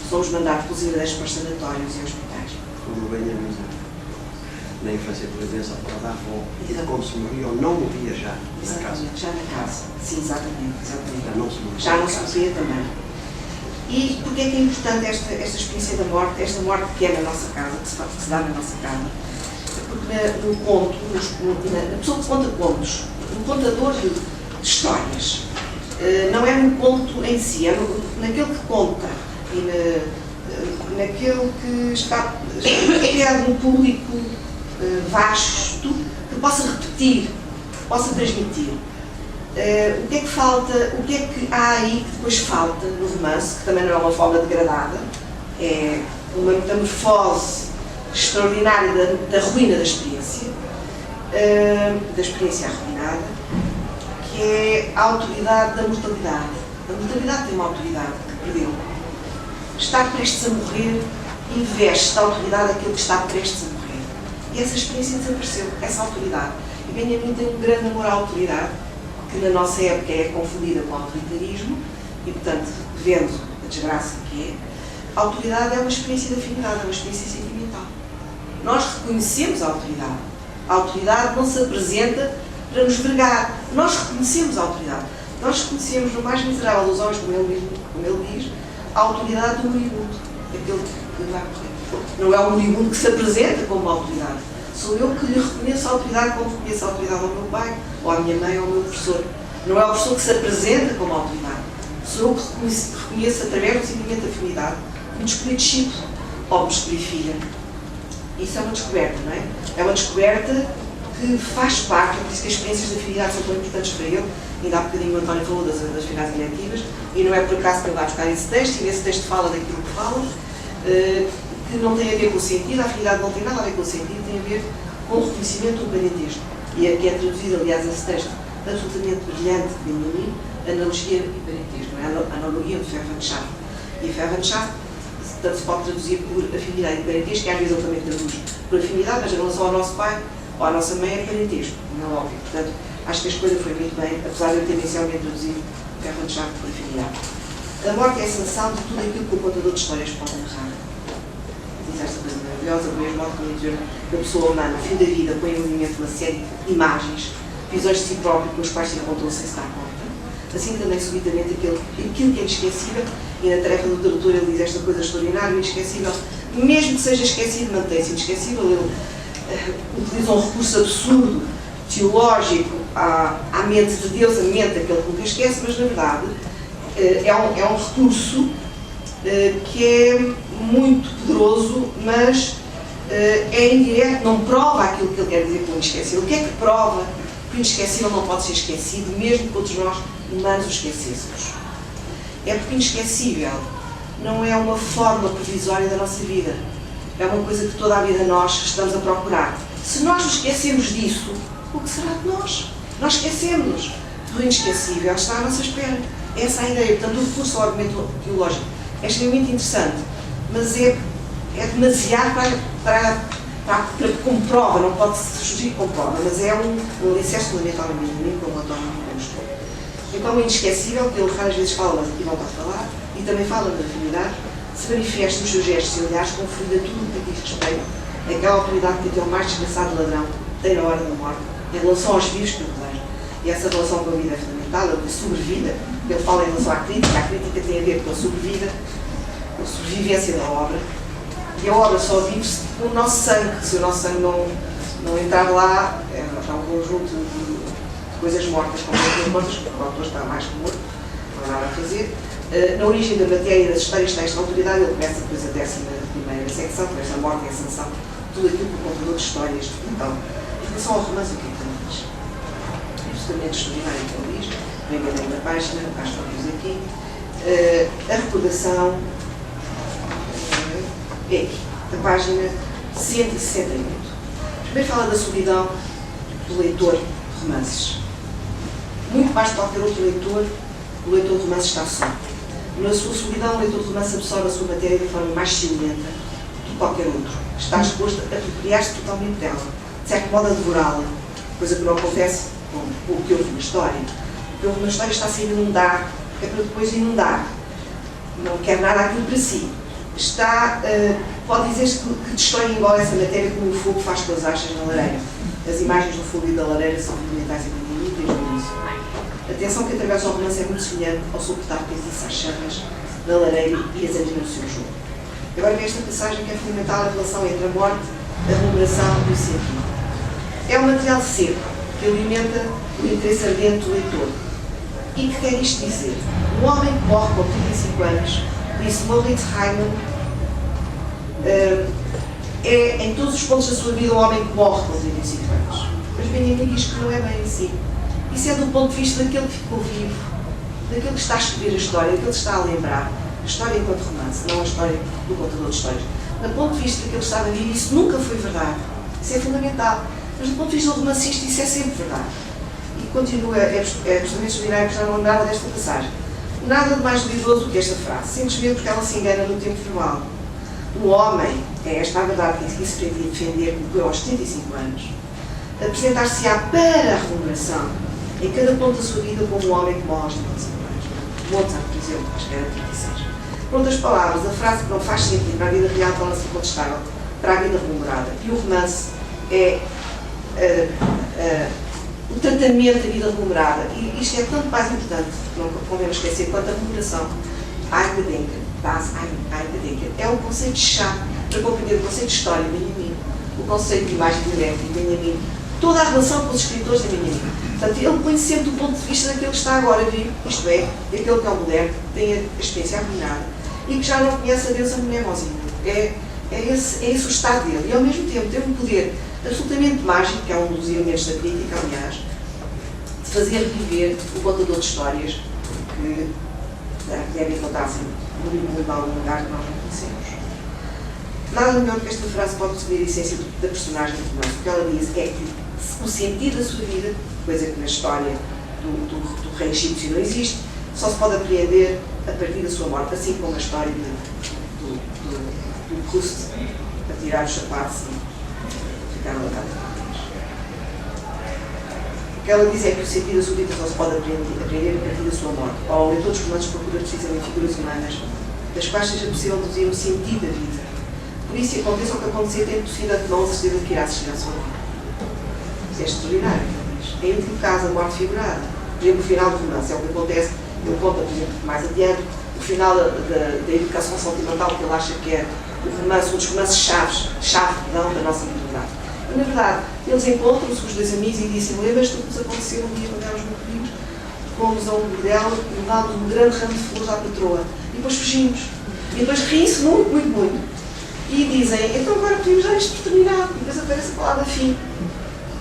S3: somos mandados inclusive para os sanatórios e hospitais.
S4: Como bem a mim, na infância, por exemplo, a avó, como se morria ou não morria já na casa.
S3: Já na casa. Sim, exatamente.
S4: Já não se
S3: morria também. E porquê é que é importante esta experiência da morte, esta morte que é na nossa casa, que se dá na nossa casa? Porque no conto, na pessoa que conta contos, no contador de histórias, não é no conto em si, é naquele que conta e naquele que está criado um público vasto, que possa repetir, possa transmitir. O que é que falta, o que é que há aí que depois falta no romance, que também não é uma forma degradada, é uma metamorfose extraordinária da ruína da experiência arruinada, que é a autoridade da mortalidade. A mortalidade tem uma autoridade que perdeu. Estar prestes a morrer investe da autoridade aquilo que está prestes a morrer. E essa experiência desapareceu, essa autoridade. E Benjamin tem um grande amor à autoridade, que na nossa época é confundida com o autoritarismo, e portanto, vendo a desgraça que é, a autoridade é uma experiência de afinidade, é uma experiência sentimental. Nós reconhecemos a autoridade. A autoridade não se apresenta para nos vergar. Nós reconhecemos a autoridade. Nós reconhecemos no mais miserável dos homens, como ele diz, a autoridade do moribundo, daquele que vai morrer. Não é o moribundo que se apresenta como autoridade. Sou eu que lhe reconheço a autoridade como reconheço a autoridade ao meu pai, ou à minha mãe, ou ao meu professor. Não é o professor que se apresenta como autoridade. Sou eu que reconheço através do sentimento de afinidade que me escolhi discípulo ou me escolhi filha. Isso é uma descoberta, não é? É uma descoberta que faz parte, é por isso que as experiências de afinidade são tão importantes para ele. Ainda há bocadinho o António falou das afinidades eletivas, e não é por acaso que ele vai buscar esse texto, e esse texto fala daquilo que fala. que não tem a ver com o sentido, a afinidade não tem nada a ver com o sentido, tem a ver com o reconhecimento do parentesco. E que é traduzido, aliás, esse texto absolutamente brilhante de Benjamin, analogia e parentesco, não é? Analogia de Verwandtschaft. E Verwandtschaft tanto se pode traduzir por afinidade e parentesco, que às vezes eu também traduz por afinidade, mas em relação ao nosso pai ou à nossa mãe é parentesco, não é óbvio. Portanto, acho que a escolha foi muito bem, apesar de eu ter inicialmente traduzido Verwandtschaft por afinidade. A morte é a sanção de tudo aquilo que o contador de histórias pode narrar. Diz esta coisa maravilhosa, o mesmo modo como dizer que a pessoa humana, ao fim da vida, põe em movimento uma série de imagens, visões de si próprio com os quais se encontrou sem se dar conta. Assim também, subitamente, aquilo que é inesquecível, e na tarefa do tradutor ele diz esta coisa extraordinária, inesquecível, mesmo que seja esquecido, mantém-se inesquecível. Ele utiliza um recurso absurdo, teológico, à mente de Deus, a mente daquele que nunca esquece, mas na verdade é um recurso que é muito poderoso, mas é indireto, não prova aquilo que ele quer dizer com o inesquecível. O que é que prova que o inesquecível não pode ser esquecido, mesmo que todos nós humanos o esquecêssemos? É porque o inesquecível não é uma fórmula provisória da nossa vida. É uma coisa que toda a vida nós estamos a procurar. Se nós nos esquecemos disso, o que será de nós? Nós esquecemos-nos do inesquecível, está à nossa espera. Essa é a ideia. Portanto, o recurso ao argumento teológico é extremamente interessante, mas é demasiado para como prova, não pode se surgir como prova, mas é um alicerce fundamental na minha vida, como o António mostrou. Então, o inesquecível, que ele raras vezes fala, mas aqui volta a falar, e também fala da afinidade, se manifesta nos seus gestos e olhares com fluida tudo o que diz respeito àquela autoridade que até o mais desgraçado ladrão tem na hora da morte, em relação aos vivos que o rodeiam. E essa relação com a vida é fundamental, a sobrevida. Ele fala em relação à crítica tem a ver com a sobrevida, com a sobrevivência da obra. E a obra só vive-se com o nosso sangue. Se o nosso sangue não entrar lá, é um conjunto de coisas mortas, como coisas mortas, que o autor está mais que morto, não há nada a fazer. Na origem da matéria e das histórias está esta autoridade. Ele começa depois a 11ª secção, com esta morte e a sanção, tudo aquilo que o contador de histórias. Então, em relação ao romance, o que é que ele diz? É absolutamente extraordinário que ele diz. Vem enganando a página, acho que diz aqui. A recordação é aqui, a página 168. Primeiro fala da solidão do leitor de romances. Muito mais que qualquer outro leitor, o leitor de romances está só. Na sua solidão, o leitor de romance absorve a sua matéria de forma mais ciumenta do que qualquer outro. Está exposto a apropriar-se totalmente dela, de certo modo a devorá-la, coisa que não acontece com o que houve na história. O que houve na história está a ser inundar, é para depois inundar. Não quer nada aquilo para si. Pode dizer-se que destrói e engole essa matéria como o fogo faz com as achas na lareira. As imagens do fogo e da lareira são fundamentais em desde o início. Atenção que através do romance é muito semelhante ao suportar que às chamas da lareira e examina o seu jogo. Agora vem esta passagem que é fundamental, a relação entre a morte, a remuneração e o sentido. É um material seco que alimenta o interesse ardente do leitor. E que quer isto dizer? Um homem que morre com 35 anos, disse Moritz Heimann, é em todos os pontos da sua vida um homem que morre com 35 anos. Mas Benjamin diz que não é bem assim. Isso é do ponto de vista daquele que ficou vivo, daquele que está a escrever a história, daquele que está a lembrar. A história enquanto romance, não a história do contador de histórias. Do ponto de vista daquele que estava vivo, isso nunca foi verdade. Isso é fundamental. Mas do ponto de vista do romancista, isso é sempre verdade. E continua, é absolutamente extraordinário que já não lembrava desta passagem. Nada de mais livroso do que esta frase. Sentes medo porque ela se engana no tempo verbal. Um homem, é esta a verdade que se pretendia defender, como aos 75 anos, apresentar-se-á para a remuneração em cada ponto da sua vida como um homem que morre aos 35 anos. Mozart, por exemplo, acho que era 36. Por outras palavras, a frase que não faz sentido para a vida real torna-se incontestável para a vida remunerada. E o romance é o tratamento da vida remunerada. E isto é tanto mais importante, não convém esquecer, quanto a remuneração. Eigendenken, das Eigendenken, é um conceito-chave para compreender o conceito de história de Benjamin, o conceito de imagem direta de Benjamin, toda a relação com os escritores de Benjamin. Portanto, ele põe sempre do ponto de vista daquele que está agora vivo, isto é, daquele que é um moderno, que tem a experiência arruinada e que já não conhece a Deus a Mnemosyne. É esse o estado dele. E ao mesmo tempo tem um poder absolutamente mágico, que é um dos elementos da crítica, aliás, de fazer viver o contador de histórias que deve encontrar-se no livro de algum lugar que nós não conhecemos. Nada melhor que esta frase pode resumir a essência da personagem do romance. O que ela diz é que o sentido da sua vida, coisa que na história do rei egípcio não existe, só se pode apreender a partir da sua morte, assim como a história do Proust a tirar os sapatos e ficar na casa. O que ela diz é que o sentido da sua vida só se pode aprender a partir da sua morte. Ao leitor dos romances procura precisamente figuras humanas das quais seja possível deduzir o sentido da vida. Por isso, aconteça o que acontecer, tem possibilidade de não a certeza de que irá assistir à sua vida. Isso é extraordinário. É em último caso, a morte figurada. Por exemplo, o final do romance é o que acontece. Ele conta, por exemplo, mais adiante, o final da educação sentimental que ele acha que é um dos romances chave da nossa literatura. E, na verdade, eles encontram-se, os dois amigos, e dizem: lembras-te do que nos aconteceu um dia quando éramos muito pequenos? Fomos a um bordel e levámos um grande ramo de flores à patroa. E depois fugimos. E depois riem-se muito, muito, muito. E dizem: então agora podemos dar isto por terminado. E depois aparece a palavra fim.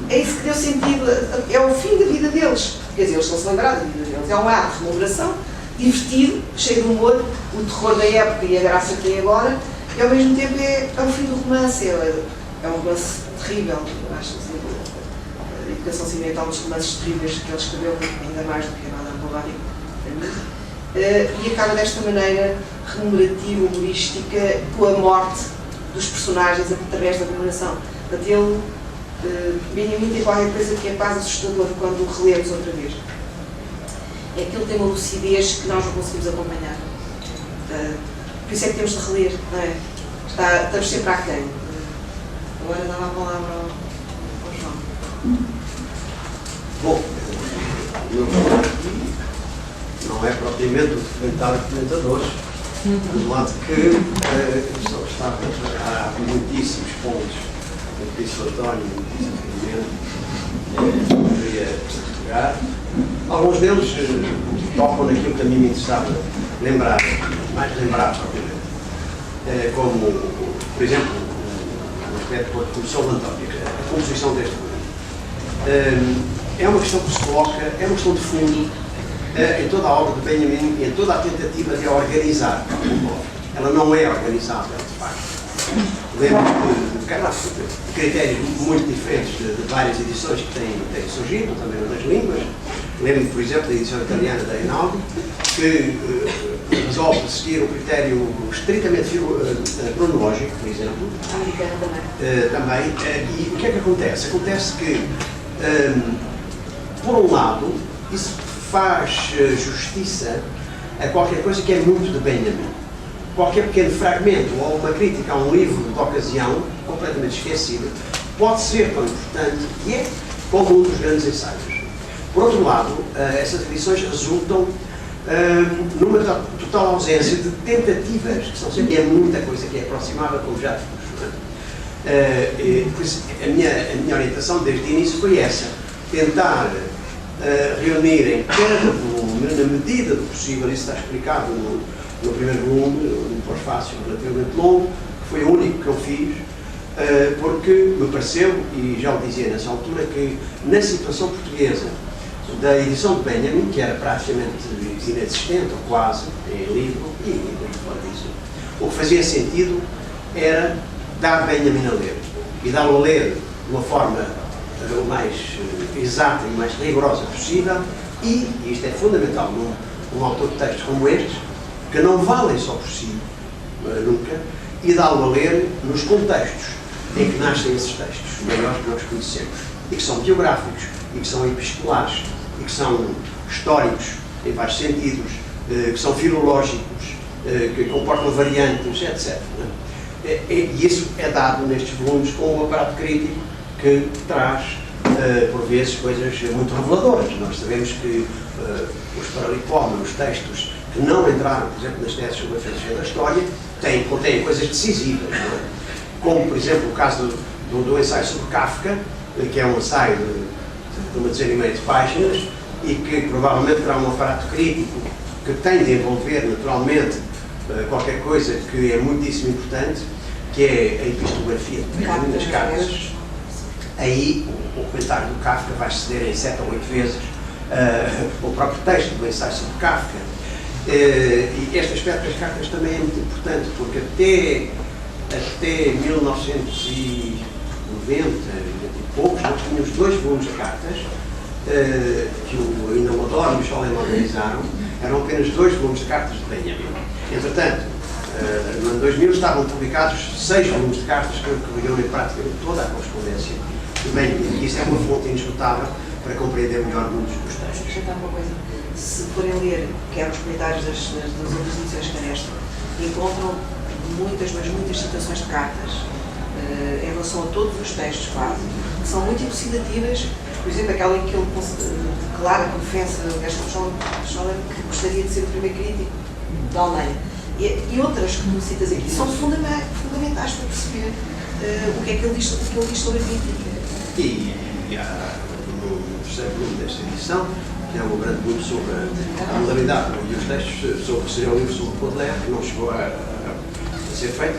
S3: É isso que deu sentido, é o fim da vida deles. Quer dizer, eles estão-se a lembrar da vida deles. É um ato de rememoração, divertido, cheio de humor, o terror da época e a graça que tem agora, e ao mesmo tempo é o fim do romance. É um romance terrível, acho que a educação sentimental dos romances terríveis que ele escreveu, ainda mais do que a Madame Bovary, para mim. E acaba desta maneira rememorativa, humorística, com a morte dos personagens através da comemoração. Portanto, ele, Benjamin, tem qualquer coisa que é quase assustador quando o relemos outra vez. É que ele tem uma lucidez que nós não conseguimos acompanhar. Por isso é que temos de reler, não é? Estamos sempre aquém. Agora dava a palavra ao João.
S4: Bom, não é propriamente o documentário comentadores, do lado que só está há muitíssimos pontos, como disse o António, muitíssimo poderia pegar. Alguns deles tocam naquilo que a mim me interessava lembrar, mais lembrar propriamente, como, por exemplo, um aspecto que começou o António, a composição deste livro. É uma questão que se coloca, é uma questão de fundo em toda a obra de Benjamin e em toda a tentativa de a organizar. Ela não é organizável, de facto. Lembro de critérios muito diferentes de várias edições que têm surgido, também nas línguas. Lembro, por exemplo, da edição italiana da Einaudi, que resolve seguir um critério estritamente cronológico, por exemplo. Também. E o que é que acontece? Acontece que, por um lado, isso faz justiça a qualquer coisa que é muito de Benjamin. Qualquer pequeno fragmento ou uma crítica a um livro de ocasião, completamente esquecido, pode ser tão importante e é como um dos grandes ensaios. Por outro lado, essas edições resultam numa total ausência de tentativas, que são sempre muita coisa que é aproximável, como já disse. Por isso, a minha orientação desde o início foi essa: tentar reunir em cada volume, na medida do possível. Isso está explicado no primeiro volume, um pós-fácil relativamente longo, que foi o único que eu fiz, porque me pareceu, e já o dizia nessa altura, que na situação portuguesa da edição de Benjamin, que era praticamente inexistente, ou quase, em livro, e fora disso, o que fazia sentido era dar Benjamin a ler, e dá-lo a ler de uma forma o mais exata e mais rigorosa possível, e isto é fundamental num autor de textos como estes, que não valem só por si, nunca, e dá-lo a ler nos contextos em que nascem esses textos maiores que nós conhecemos, e que são biográficos, e que são epistolares, e que são históricos, em vários sentidos, que são filológicos, que comportam variantes, etc. E isso é dado nestes volumes com um aparato crítico que traz, por vezes, coisas muito reveladoras. Nós sabemos que os paralipómenos, os textos que não entraram, por exemplo, nas teses sobre a filosofia da história, contêm coisas decisivas, não é? Como, por exemplo, o caso do ensaio sobre Kafka, que é um ensaio de uma dezena e meia de páginas, e que provavelmente terá um aparato crítico que tem de envolver, naturalmente, qualquer coisa que é muitíssimo importante, que é a epistografia das cartas. Aí o comentário do Kafka vai ceder em 7 ou 8 vezes o próprio texto do ensaio sobre Kafka. E este aspecto das cartas também é muito importante, porque até até 1990 e poucos, nós tínhamos 2 volumes de cartas, que ainda o Adorno e o Scholem organizaram, eram apenas 2 volumes de cartas de Benjamin. Entretanto, no ano 2000 estavam publicados 6 volumes de cartas que reúnem praticamente toda a correspondência de Benjamin. E isso é uma fonte inesgotável para compreender melhor muitos dos textos.
S3: Acrescentar uma coisa. Se forem ler, quer os comentários das outras edições que Canestro, encontram muitas, mas muitas citações de cartas em relação a todos os textos quase, que são muito elucidativas. Por exemplo, aquela em que ele declara, confessa, desta Scholem, que gostaria de ser o primeiro crítico da Alemanha. E outras que tu citas aqui são fundamentais para perceber o que é que ele diz sobre a crítica.
S4: E há no terceiro volume desta edição, que é um grande volume sobre a modalidade e os textos sobre o que seria o livro sobre Baudelaire, que não chegou a ser feito.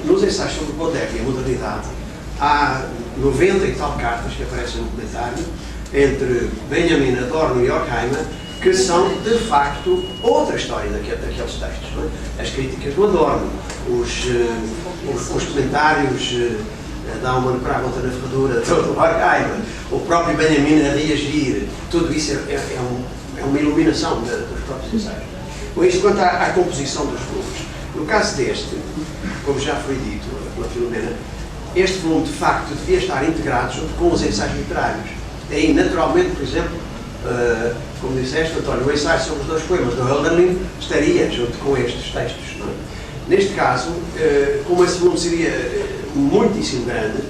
S4: Nos ensaios sobre Baudelaire e a modernidade, há 90 e tal cartas que aparecem no comentário entre Benjamin, Adorno e Horkheimer, que são, de facto, outra história daqueles textos. Não é? As críticas do Adorno, os comentários da uma para a volta na ferradura do Horkheimer, o próprio Benjamin a reagir, tudo isso é uma iluminação dos próprios ensaios. Com isto, quanto à composição dos volumes, no caso deste, como já foi dito pela Filomena, este volume, de facto, devia estar integrado junto com os ensaios literários. Aí, naturalmente, por exemplo, como disseste, António, o ensaio sobre os 2 poemas do Hölderlin estaria junto com estes textos. Não é? Neste caso, como esse volume seria muitíssimo grande,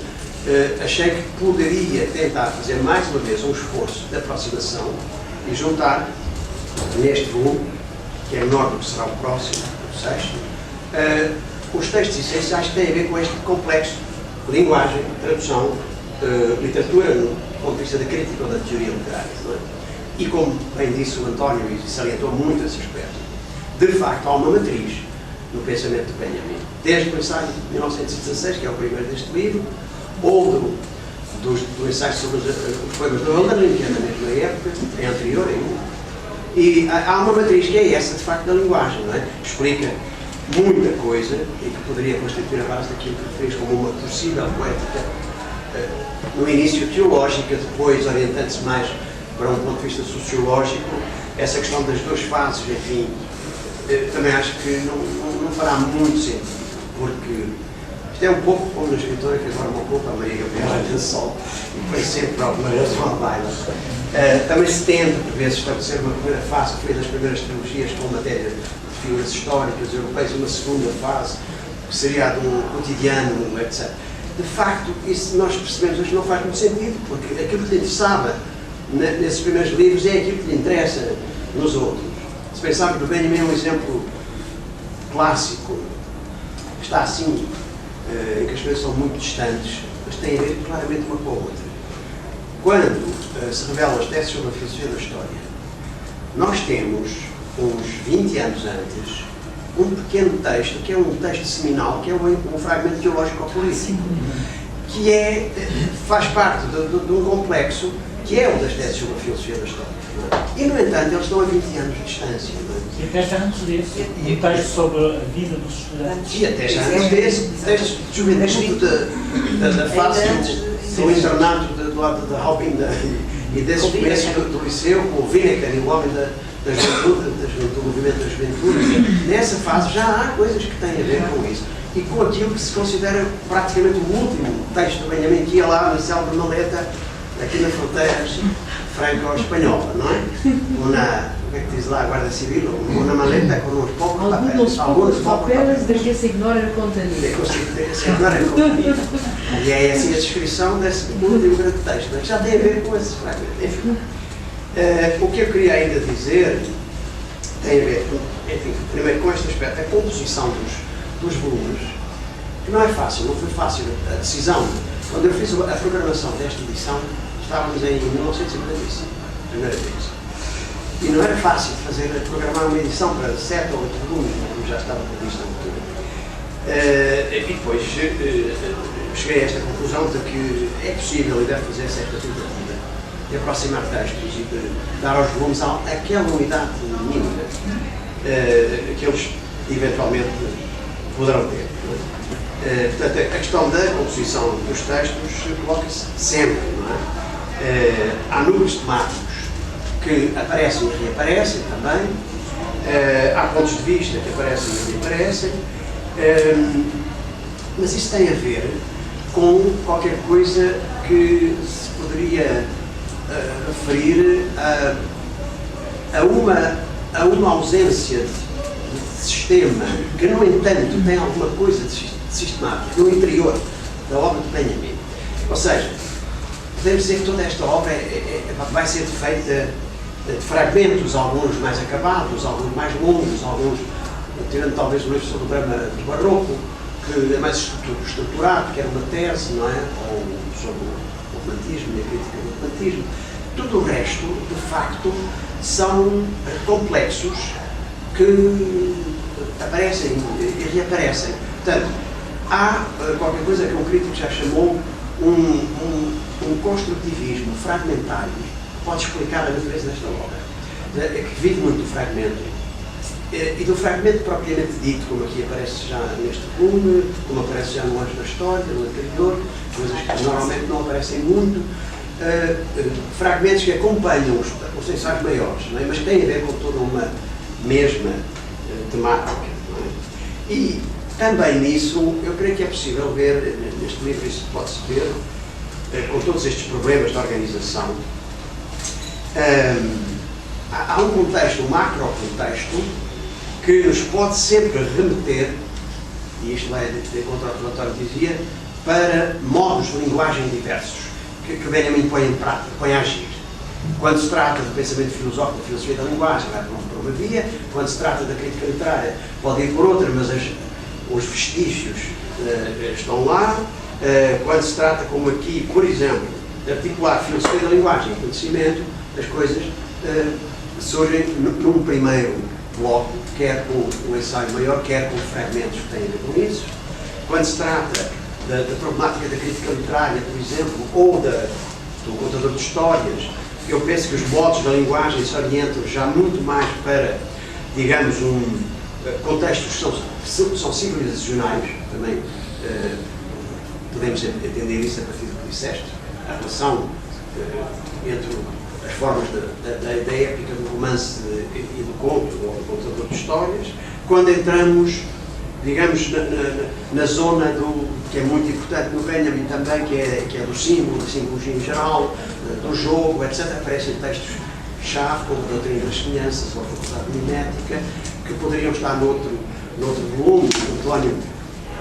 S4: achei que poderia tentar fazer mais uma vez um esforço de aproximação e juntar neste volume, que é menor do que será o próximo, o 6º, os textos essenciais que têm a ver com este complexo: linguagem, tradução, literatura, do ponto de vista da crítica ou da teoria literária. Não é? E como bem disse o António e salientou muito esse aspecto, de facto há uma matriz no pensamento de Benjamin. Desde o ensaio de 1916, que é o primeiro deste livro, ou do ensaio sobre os poemas do Hölderlin, que é da mesma época, é anterior ainda. E há uma matriz que é essa, de facto, da linguagem, não é? Explica muita coisa e que poderia constituir a base daquilo que referias como uma possível poética, no início teológica, depois orientando-se mais para um ponto de vista sociológico. Essa questão das 2 fases, enfim, também acho que não fará muito sentido, porque isto é um pouco como na escritora que agora me ocupa, a Maria Gabriela de Sol, e foi sempre por alguma razão online. Também se tenta, por vezes, estabelecer uma primeira fase, que foi das primeiras trilogias com matéria de figuras históricas europeias, uma segunda fase, que seria a de um cotidiano, etc. De facto, isso nós percebemos hoje não faz muito sentido, porque aquilo que lhe interessava nesses primeiros livros é aquilo que lhe interessa nos outros. Se pensarmos no Benjamin, é um exemplo clássico, está assim, em que as coisas são muito distantes, mas têm a ver claramente uma com a outra. Quando se revelam as teses sobre a filosofia da história, nós temos, uns 20 anos antes, um pequeno texto, que é um texto seminal, que é um fragmento teológico-político, que faz parte de um complexo que é o das teses sobre a filosofia da história. E, no entanto, eles estão a 20 anos de distância.
S2: E até já antes desse, um texto sobre a vida dos estudantes.
S4: E até já antes desse, textos de juventude da fase do internato do lado da Robin e desse começo do liceu, com o Winnecker e o homem da juventude, do movimento da juventude. Nessa fase já há coisas que têm a ver com isso. E com aquilo que se considera praticamente o último texto do Benjamin, que ia lá na célebre maleta, aqui na fronteira franco-espanhola, não é? Como é que diz lá a Guarda Civil? Uma maleta com uns poucos papéis.
S5: Alguns papéis de que se ignora a contenida.
S4: Se ignora a contenida. E é assim a descrição desse último grande texto, que já tem a ver com esses fragmentos. Enfim, o que eu queria ainda dizer tem a ver, enfim, primeiro com este aspecto, a composição dos volumes, que não é fácil, não foi fácil a decisão. Quando eu fiz a programação desta edição, estávamos em 1955, primeira vez. E não era fácil programar uma edição para 7 ou 8 volumes, como já estava previsto na altura. E depois cheguei a esta conclusão de que é possível e deve fazer certa tentativa de aproximar textos e de dar aos volumes aquela unidade mínima que eles eventualmente poderão ter. Portanto, a questão da composição dos textos coloca-se sempre, não é? Há números temáticos que aparecem e reaparecem também, há pontos de vista que aparecem e reaparecem, mas isso tem a ver com qualquer coisa que se poderia referir a uma ausência de sistema que, no entanto, tem alguma coisa de sistemático no interior da obra de Benjamin. Ou seja, podemos dizer que toda esta obra vai ser feita de fragmentos, alguns mais acabados, alguns mais longos, alguns, tirando talvez o livro sobre o drama do Barroco, que é mais estruturado, que era uma tese, não é? Ou sobre o romantismo e a crítica do romantismo. Tudo o resto, de facto, são complexos que aparecem e reaparecem. Portanto, há qualquer coisa que um crítico já chamou um construtivismo fragmentário que pode explicar a natureza desta obra, que vive muito do fragmento. E do fragmento propriamente dito, como aqui aparece já neste volume, como aparece já no Anjo da História, no anterior, coisas que normalmente não aparecem muito, fragmentos que acompanham os ensaios maiores, não é? Mas que têm a ver com toda uma mesma temática. Não é? E também nisso, eu creio que é possível ver, neste livro isso pode-se ver, com todos estes problemas de organização, há um contexto, um macro-contexto, que nos pode sempre remeter, e isto vai de contra o que o relatório dizia, para modos de linguagem diversos, que Benjamin põe em prática, põe a agir. Quando se trata do pensamento filosófico, da filosofia da linguagem, vai por uma via; quando se trata da crítica literária, pode ir por outra, mas os vestígios estão lá. Quando se trata, como aqui, por exemplo, de articular filosofia da linguagem e conhecimento, as coisas surgem num primeiro bloco, quer com o ensaio maior, quer com fragmentos que têm a ver com isso. Quando se trata da problemática da crítica literária, por exemplo, ou do contador de histórias, eu penso que os modos da linguagem se orientam já muito mais para, digamos, contextos que são civilizacionais. Também podemos entender isso a partir do que disseste, a relação entre as formas da épica, do romance e do conto, ou do contador de histórias. Quando entramos, digamos, na zona que é muito importante no Benjamin também, que é do símbolo, da simbologia em geral, do jogo, etc., aparecem textos-chave, como a doutrina das semelhanças ou a faculdade mimética, que poderiam estar noutro volume. O António,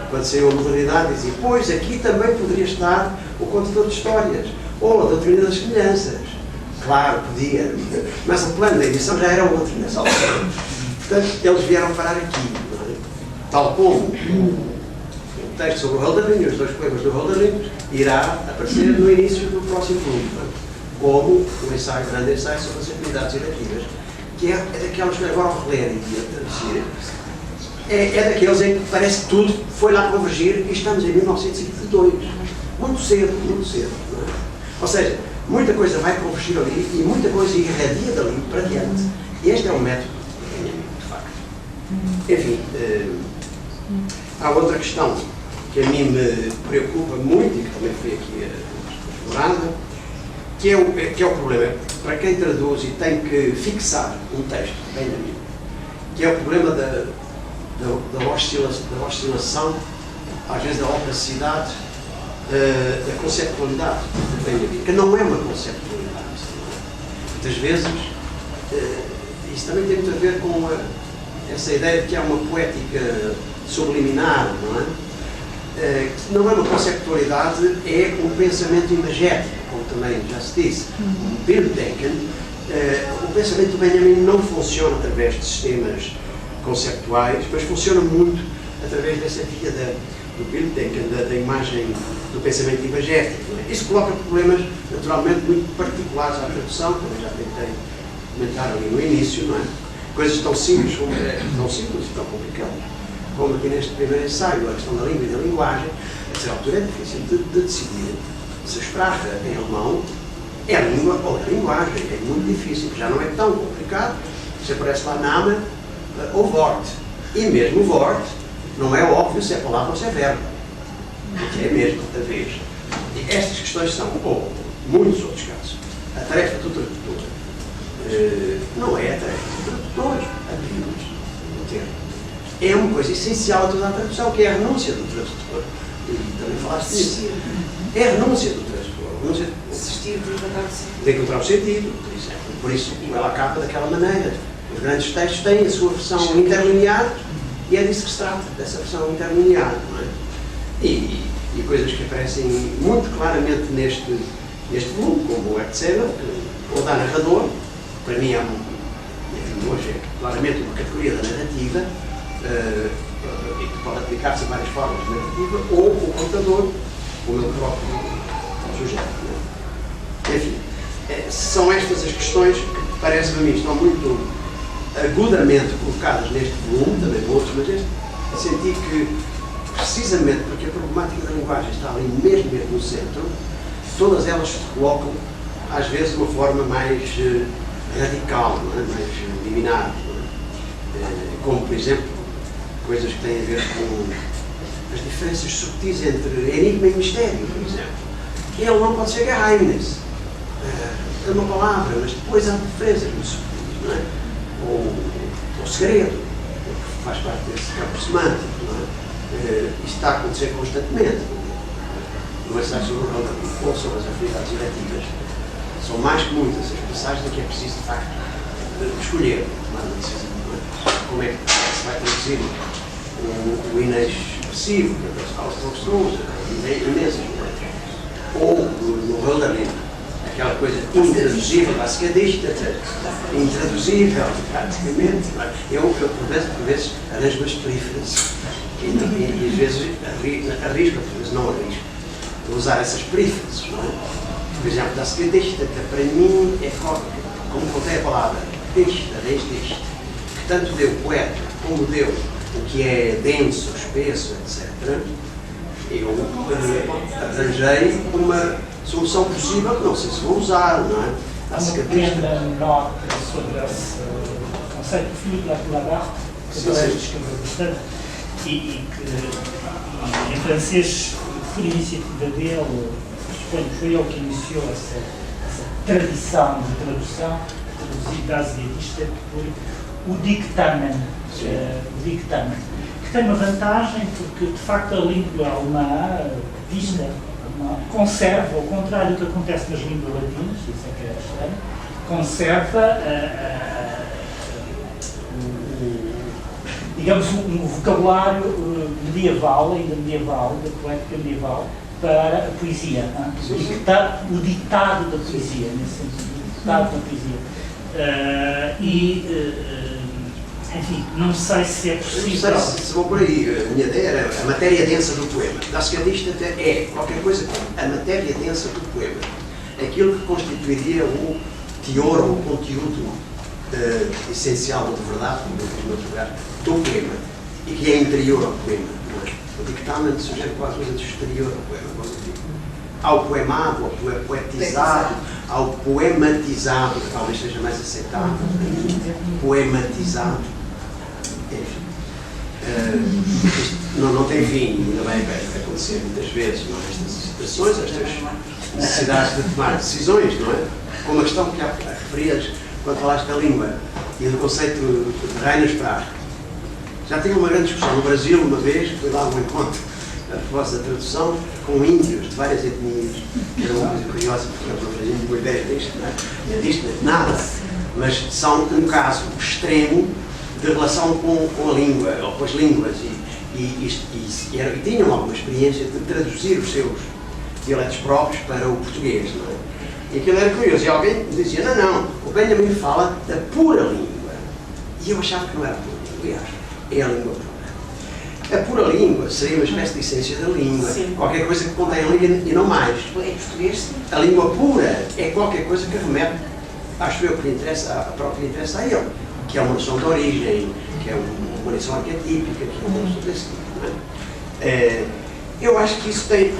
S4: quando saiu a modernidade, dizia: pois, aqui também poderia estar o contador de histórias, ou a doutrina das semelhanças. Claro, podia, mas o plano da edição já era outro nessa altura. Portanto, eles vieram parar aqui, não é? Tal como o texto sobre o Hölderlin, os dois poemas do Hölderlin, irá aparecer no início do próximo volume, como o ensaio, o grande ensaio sobre as atividades educativas, que é daquelas que agora ao relerem e a traduzir, é daqueles em que parece que tudo foi lá convergir e estamos em 1922. Muito cedo, não é? Ou seja, muita coisa vai convergir ali e muita coisa irradia dali para diante. E este é um método, de facto. Enfim, há outra questão que a mim me preocupa muito e que também foi aqui explorada, que é o problema para quem traduz e tem que fixar um texto, Benjamin, que é o problema da oscilação, às vezes da opacidade, da conceptualidade de Benjamin, que não é uma conceptualidade. Muitas vezes, isso também tem muito a ver com essa ideia de que há uma poética subliminar, não é? Que não é uma conceptualidade, é um pensamento imagético, como também já se disse. O Bilddenken, o pensamento do Benjamin não funciona através de sistemas conceptuais, mas funciona muito através dessa via do Bilddenken, da imagem, do pensamento imagético. É? Isso coloca problemas, naturalmente, muito particulares à tradução, também já tentei comentar ali no início, não é? Coisas tão simples e tão complicadas, como aqui neste primeiro ensaio, a questão da língua e da linguagem. A certa altura é difícil de decidir se a Sprache em alemão é a língua ou a linguagem. É muito difícil, já não é tão complicado. Se aparece lá Name ou Wort. E mesmo o Wort não é óbvio se é palavra ou se é verbo. que é mesmo, talvez. E estas questões são, ou muitos outros casos, a tarefa do tradutor não é a tarefa do tradutor, é uma coisa essencial a toda a tradução, que é a renúncia do tradutor. E também falaste disso. É a renúncia do tradutor.
S3: Assistir de
S4: encontrar o sentido, por exemplo. Por isso ela acaba daquela maneira. Os grandes textos têm a sua versão interlinear e é disso que se trata, dessa versão interlinear, não é? E coisas que aparecem muito claramente neste volume, como o Ertzela, ou da narrador, para mim hoje é claramente uma categoria da narrativa, e que pode aplicar-se a várias formas de narrativa, ou o contador, o meu próprio sujeito. Não é? Enfim, são estas as questões que, parece-me a mim, estão muito agudamente colocadas neste volume, também outros, mas senti que, precisamente porque a problemática da linguagem está ali mesmo no centro, todas elas se colocam, às vezes, de uma forma mais radical, não é? Mais liminar. Como, por exemplo, coisas que têm a ver com as diferenças subtis entre enigma e mistério, por exemplo. Que ele não pode ser Geheimnis. É uma palavra, mas depois há diferenças muito subtis, não é? Ou segredo, que faz parte desse campo semântico, não é? Isto está a acontecer constantemente. No ensaio sobre o Ronald ou sobre as atividades eletivas, são mais que muitas as passagens em que é preciso, de facto, escolher, tomar uma decisão. Como é que se vai traduzir o inês expressivo, que as falas são costumes, imensas, ou no Hölderlin, aquela coisa intraduzível, basicadista, intraduzível, praticamente. Eu por vezes, arranjo umas períferas e às vezes arrisco, às vezes não arrisco, usar essas períferas. Por exemplo, da secadista, que para mim é como contém a palavra, desta, desde, que tanto deu poeta como deu o que é denso, espesso, etc. Eu arranjei uma solução possível que não sei se vou usar, não é?
S2: Há uma pequena nota sobre esse conceito do Philippe Labarthe, que talvez escreveu bastante, e que em francês foi a iniciativa dele, suponho que foi ele que iniciou essa tradição de tradução, traduzida asiatista por o dictamen, que tem uma vantagem porque, de facto, a língua alemã, vista, conserva, ao contrário do que acontece nas línguas latinas, isso é que é estranho, conserva digamos, um vocabulário medieval, ainda medieval, da poética medieval, para a poesia. O ditado da poesia, nesse sentido, o ditado da poesia. Enfim, não sei se é possível.
S4: Não sei se vou por aí. A minha ideia era a matéria densa do poema. Da secadista é qualquer coisa como a matéria densa do poema. Aquilo que constituiria o teor ou o conteúdo essencial ou de verdade, como eu fiz no outro lugar, do poema. E que é interior ao poema. O dictamen sugere quase coisa de exterior ao poema. Ao poemado, ao poetizado, ao poematizado, que talvez seja mais aceitável. Poematizado. Não tem fim, ainda vai acontecer muitas vezes, não é? Estas situações, estas necessidades de tomar decisões, não é? Como a questão que há referias quando falaste da língua e do conceito de Reina Sprache. Já tive uma grande discussão no Brasil uma vez, foi lá um encontro a propósito da tradução com índios de várias etnias, que era uma coisa curiosa, porque nós não fazíamos boa ideia disto, não é? Disto, nada, mas são um caso extremo de relação com a língua, ou com as línguas, e tinham alguma experiência de traduzir os seus dialetos próprios para o português, não é? E aquilo era curioso, e alguém dizia, não, o Benjamin fala da pura língua, e eu achava que não era pura língua, aliás, é a língua pura. A pura língua seria uma espécie de essência da língua, sim, qualquer coisa que contém a língua e não mais.
S3: Em português, sim.
S4: A língua pura é qualquer coisa que remete, acho eu, que lhe interessa, a própria lhe interessa a ele, que é uma noção de origem, que é uma noção arquetípica, que é uma noção desse tipo, não é? Eu acho que isso tem,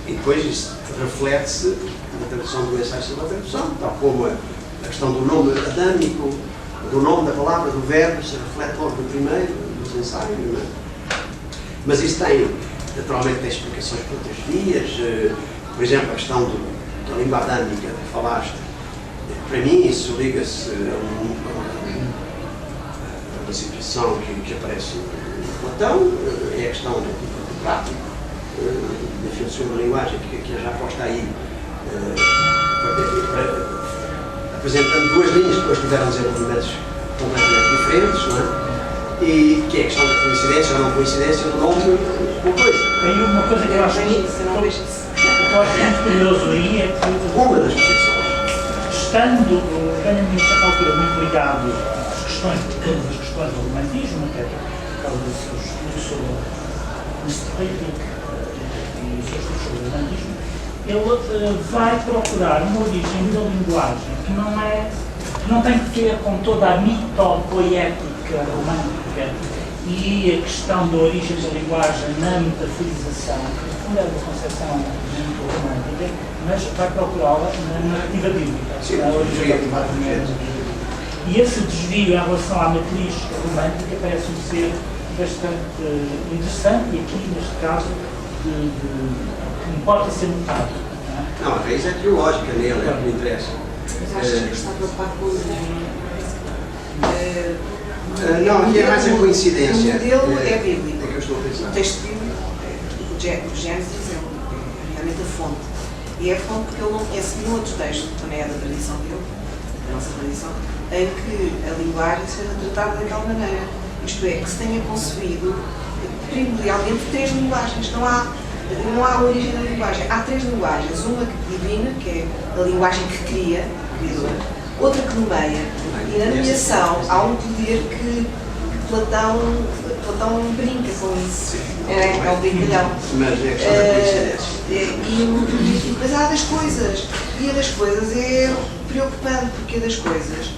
S4: e depois isso reflete-se na tradução do ensaio sobre a tradução, tal como a questão do nome adâmico, do nome da palavra, do verbo, se reflete logo no primeiro, dos ensaios, não é? Mas isso tem naturalmente tem explicações por outras vias, por exemplo, a questão da língua adâmica que falaste, para mim isso liga-se a uma situação que aparece no Platão, é a questão do prático, da filosofia da linguagem, que já posta aí, apresentando duas linhas que depois tiveram desenvolvimentos completamente diferentes, não é? E que é a questão da coincidência ou não coincidência do nome uma coisa.
S2: Tem uma coisa que eu acho muito curioso aí, é que
S4: Uma das posições.
S2: estando, tenho a certa altura muito ligado às questões, todas as questões do romantismo, até por causa dos seus estudos sobre o estético e os seus estudos sobre o romantismo, ele vai procurar uma origem da linguagem que não tem que ver com toda a mitopoética romântica e a questão da origem da linguagem na metaforização, que no fundo é uma concepção muito romântica, mas vai procurá-la na narrativa bíblica.
S4: Sim,
S2: a origem da linguagem. E esse desvio em relação à matriz romântica parece-me ser bastante interessante e aqui, neste caso, que importa ser notado.
S4: Não, a raiz é teológica nele, é o que me interessa.
S3: Mas acho que está preocupado com o
S4: Não, aqui é mais a coincidência.
S3: O modelo é bíblico.
S4: É que eu estou a
S3: O
S4: pensar.
S3: texto bíblico, o Gênesis, é realmente a fonte. E é a fonte porque ele não conhece nenhum outro texto, também é da tradição dele, da nossa tradição, em que a linguagem seja tratada daquela maneira. Isto é, que se tenha concebido primordialmente três linguagens. Não há origem da linguagem. Há três linguagens. Uma divina, que é a linguagem que cria, criadora. Outra que nomeia. E na nomeação há um poder que Platão brinca com isso. É um brincalhão.
S4: Mas é a questão da coincidência.
S3: Mas há das coisas. E a das coisas é preocupante, porque a das coisas,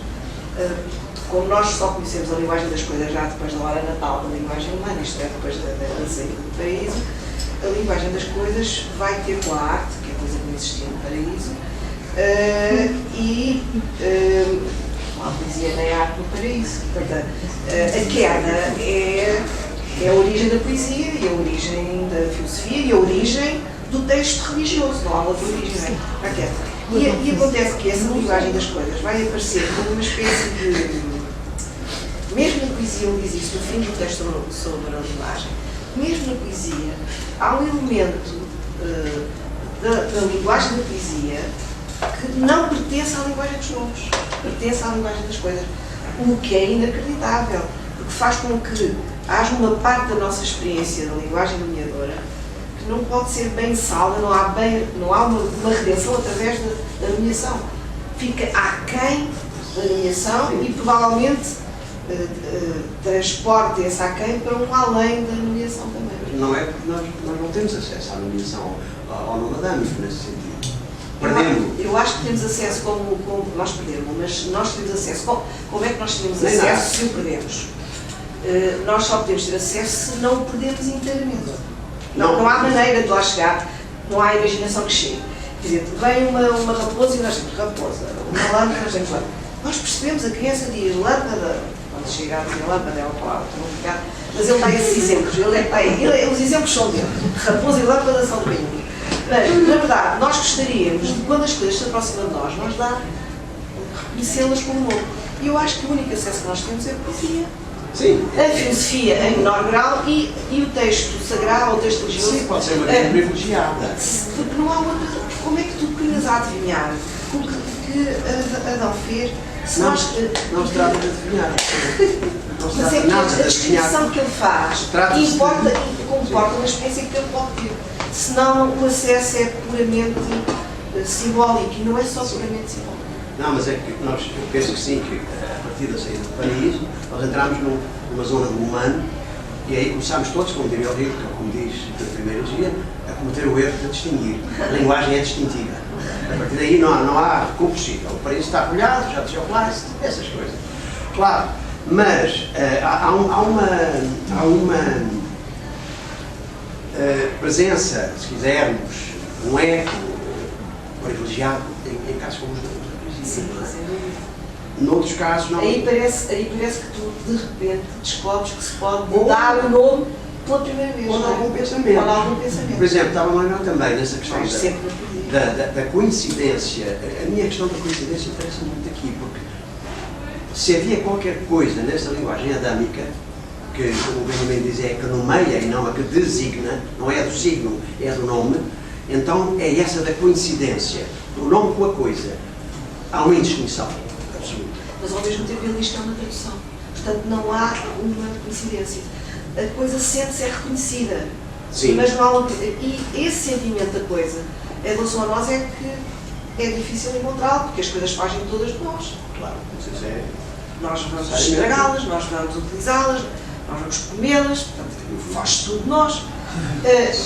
S3: como nós só conhecemos a linguagem das coisas já depois da hora natal da linguagem humana, isto é, depois da saída do paraíso, a linguagem das coisas vai ter com a arte, que é coisa que não existia no paraíso, não há poesia nem arte no paraíso. Portanto, a queda é a origem da poesia, e a origem da filosofia, e a origem do texto religioso. Não há outra origem, não é? A queda. E acontece que essa linguagem das coisas vai aparecer como uma espécie de... Mesmo na poesia, ele diz isso no fim do texto sobre a linguagem, mesmo na poesia, há um elemento da linguagem da poesia que não pertence à linguagem dos nomes, pertence à linguagem das coisas, o que é inacreditável, porque faz com que haja uma parte da nossa experiência da linguagem nomeadora que não pode ser bem salva, não há uma redenção através da nomeação. Fica aquém da nomeação e provavelmente transporta esse aquém para um além da nomeação também.
S4: Não é porque nós não temos acesso à nomeação, ao nome adâmico, nesse sentido. Perdemos.
S3: Eu acho que temos acesso como nós perdemos, mas nós temos acesso. Como é que nós temos
S4: Nem
S3: acesso
S4: nada.
S3: se o perdemos? Nós só podemos ter acesso se não o perdemos inteiramente. Não há maneira de lá chegar, não há imaginação que chegue. Quer dizer, vem uma raposa e nós temos raposa, uma lâmpada nós temos lâmpada. Nós percebemos, a criança diz lâmpada, quando chega a dizer lâmpada é uma palavra complicada, mas ele dá esses exemplos, os exemplos são dele. Raposa e lâmpada são bem. Mas, na verdade, nós gostaríamos de, quando as coisas se aproximam de nós reconhecê-las como nome. E eu acho que o único acesso que nós temos é a poesia.
S4: Sim.
S3: A filosofia em menor grau e o texto sagrado ou o texto religioso.
S4: Sim, pode ser uma coisa privilegiada.
S3: Porque não há outra. Como é que tu queres adivinhar o que Adão fez? Se
S4: Não,
S3: nós,
S4: não se trata de adivinhar. Não se
S3: mas
S4: trata
S3: é que
S4: nada de
S3: a descrição
S4: adivinhar.
S3: que ele faz
S4: Trata-se de-
S3: importa e comporta uma experiência que ele pode ter. Senão o acesso é puramente simbólico e não é só puramente simbólico.
S4: Não, mas é que eu penso que sim, que a partir da saída do paraíso, nós entramos numa zona do humano e aí começámos todos, como diria o Rio, como diz na primeira dia, a cometer o erro de distinguir. A linguagem é distintiva. A partir daí não há recuo possível. O paraíso está colhado, já desceu lá, essas coisas. Claro, mas há uma presença, se quisermos, um eco privilegiado em casos como os da poesia.
S3: Sim,
S4: Não é?
S3: sem dúvida.
S4: Noutros casos não.
S3: Aí parece que tu de repente descobres que se pode dar o nome pela primeira vez.
S4: Ou de
S3: não é?
S4: algum pensamento.
S3: Ou de algum pensamento.
S4: Por exemplo, estava a lembrar também nessa questão
S3: Mas sempre no poder.
S4: da coincidência. A minha questão da coincidência interessa muito aqui, porque se havia qualquer coisa nessa linguagem adâmica, que, como o Benjamin diz, é a que nomeia e não a que designa, não é a do signo, é a do nome, então é essa da coincidência, do nome com a coisa. Há uma indistinção absoluta.
S3: Mas ao mesmo tempo ele diz que é uma tradução. Portanto, não há uma coincidência. A coisa sente-se, é reconhecida.
S4: Sim.
S3: Mas não há e esse sentimento da coisa, em relação a nós, é que é difícil encontrá-lo, porque as coisas fazem todas de nós.
S4: Claro, isso é.
S3: Nós vamos estragá-las, nós vamos utilizá-las, nós vamos comê-las, portanto, faz tudo de nós.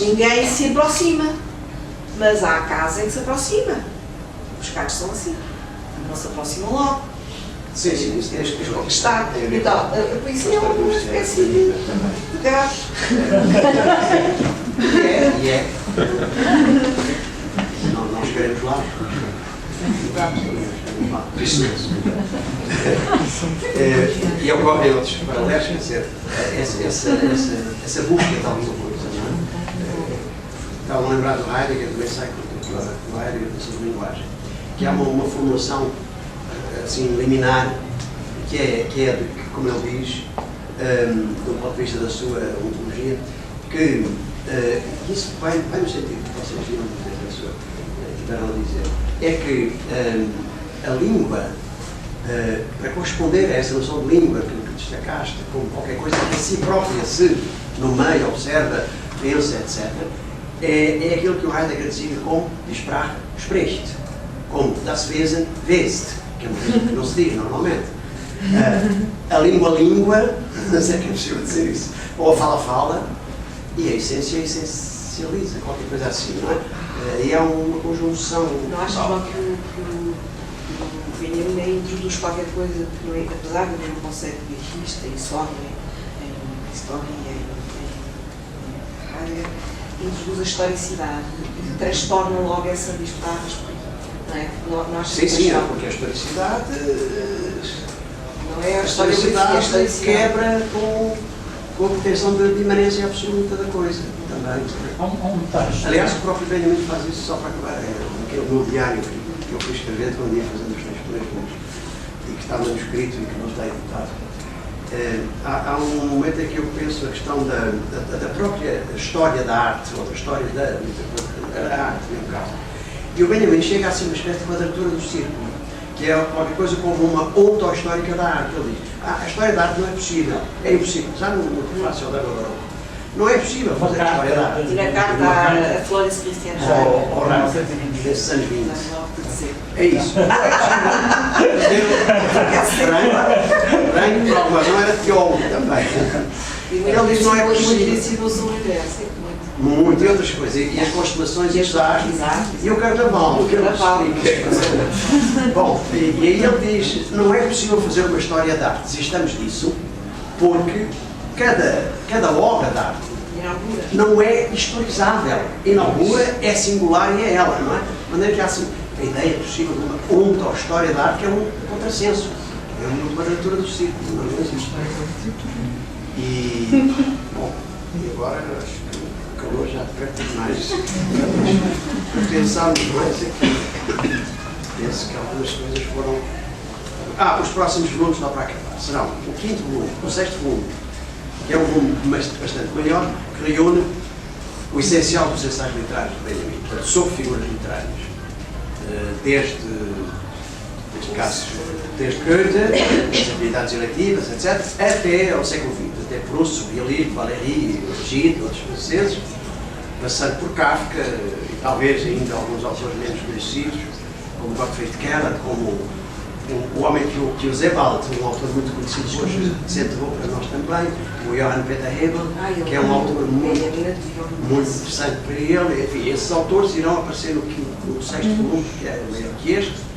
S3: Ninguém se aproxima, mas há casa em que se aproxima. Os gatos são assim, não se aproximam logo.
S4: Sim, isso tem que
S3: Está. Então, a poesia é uma espécie de gato.
S4: E é. Não chegaremos lá. E ocorrem outros paralelos, quer dizer, essa busca de alguma coisa, não é? Estava a lembrar do Heidegger, do ensaio do Heidegger sobre linguagem, que há uma formulação assim, liminar, que é como ele diz, do ponto de vista da sua ontologia, que isso vai no sentido que vocês viram tiveram a dizer, é que a língua, para corresponder a essa noção de língua que destacaste, como qualquer coisa que a si própria se nomeia, observa, pensa, etc., é aquilo que o Heidegger designa como Sprache spricht, como das Wesen west, que é uma coisa que não se diz normalmente. A língua, não sei que é possível dizer isso, ou a fala, e a essência essencializa, qualquer coisa assim, não é? E há uma conjunção.
S3: Não achas, João, que o Benjamin introduz qualquer coisa que, não é, apesar de haver um conceito de artista e história, introduz a historicidade e transtorna logo essa disputada, não é? Não achas
S4: Sim, porque a historicidade.
S3: Não é a
S4: historicidade quebra com a pretensão de imanência absoluta da coisa também.
S2: Há um texto.
S4: Aliás, o próprio Benjamin faz isso só para acabar. Aquele meu diário que eu fui escrevendo quando ia fazendo os textos políticos e que está manuscrito e que não está editado. Há um momento em que eu penso a questão da própria história da arte, ou da história da arte, no caso. E o Benjamin chega assim uma espécie de quadratura do círculo, que é qualquer coisa como uma onto-histórica da arte. Ele diz, a história da arte não é possível, é impossível. Já no prefácio da Barroco, não é possível fazer a história da arte.
S3: E na carta a Flores Cristianas.
S4: Ou Ramos, desses anos 20. É isso. Ranho, mas não era teólogo também. Ele diz, não é possível. Muito, e outras coisas, e as constelações e as astros, e o carnaval, que ele explica. Bom, e aí ele diz, não é possível fazer uma história de arte, desistamos disso, porque cada obra de arte não é historizável, inaugura, é singular e é ela, não é? De maneira que há assim, a ideia possível de uma onto-história de arte que é um contrassenso, é uma quadratura do círculo, não existe. E, bom, e agora acho que o calor já aperta demais. Pensamos mais aqui. Penso que algumas coisas foram. Os próximos volumes, só para acabar, serão o 5º volume, o 6º volume, que é um volume bastante maior, que reúne o essencial dos ensaios literários de Benjamin, portanto, sobre figuras literárias, desde Goethe, as atividades eletivas, etc., até ao século XX, até Proust, Surrealismo, Valéry, Gide, outros franceses, passando por Kafka e talvez ainda alguns autores menos conhecidos, como Gottfried Keller, como o homem que o Sebald, um autor muito conhecido hoje, desenterrou para nós também, o Johann Peter Hebel, que é um autor muito interessante para ele. Enfim, esses autores irão aparecer no 6º volume, que é maior que este.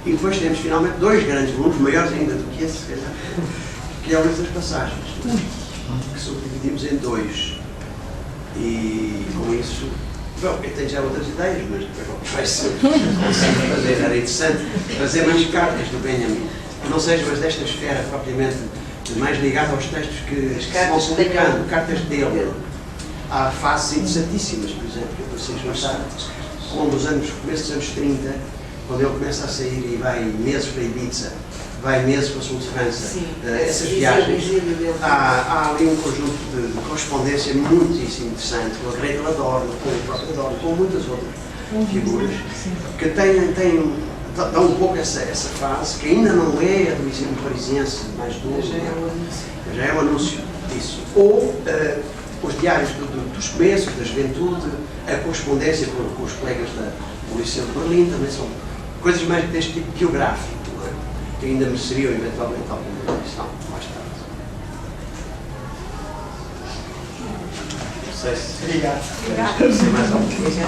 S4: E depois temos finalmente 2 grandes volumes, maiores ainda do que esse, se calhar, que é o livro das passagens, que subdividimos em 2. E com isso, bom, eu tenho já outras ideias, mas vai ser consigo fazer. Era interessante fazer mais cartas do Benjamin, que não sejam as desta esfera propriamente mais ligado aos textos que se vão
S5: cartas
S4: publicando, cartas dele. Há fases interessantíssimas, por exemplo, que vocês não sabem, como nos começo dos anos 30, quando ele começa a sair e vai meses para Ibiza, vai meses para o sul de França, essas viagens, há ali um conjunto de correspondência muitíssimo interessante com a Greta Adorno, com o próprio Adorno, com muitas outras figuras, que dão um pouco essa fase, que ainda não é a do ensino parisiense mais duro, mas já é o anúncio disso. Ou os diários dos começos, da juventude, a correspondência com os colegas do Liceu de Berlim, também são coisas mais deste tipo biográfico, não é? Que ainda mereceriam eventualmente alguma edição mais tarde. Não sei se...
S3: Obrigado.
S4: Mais alguma coisa.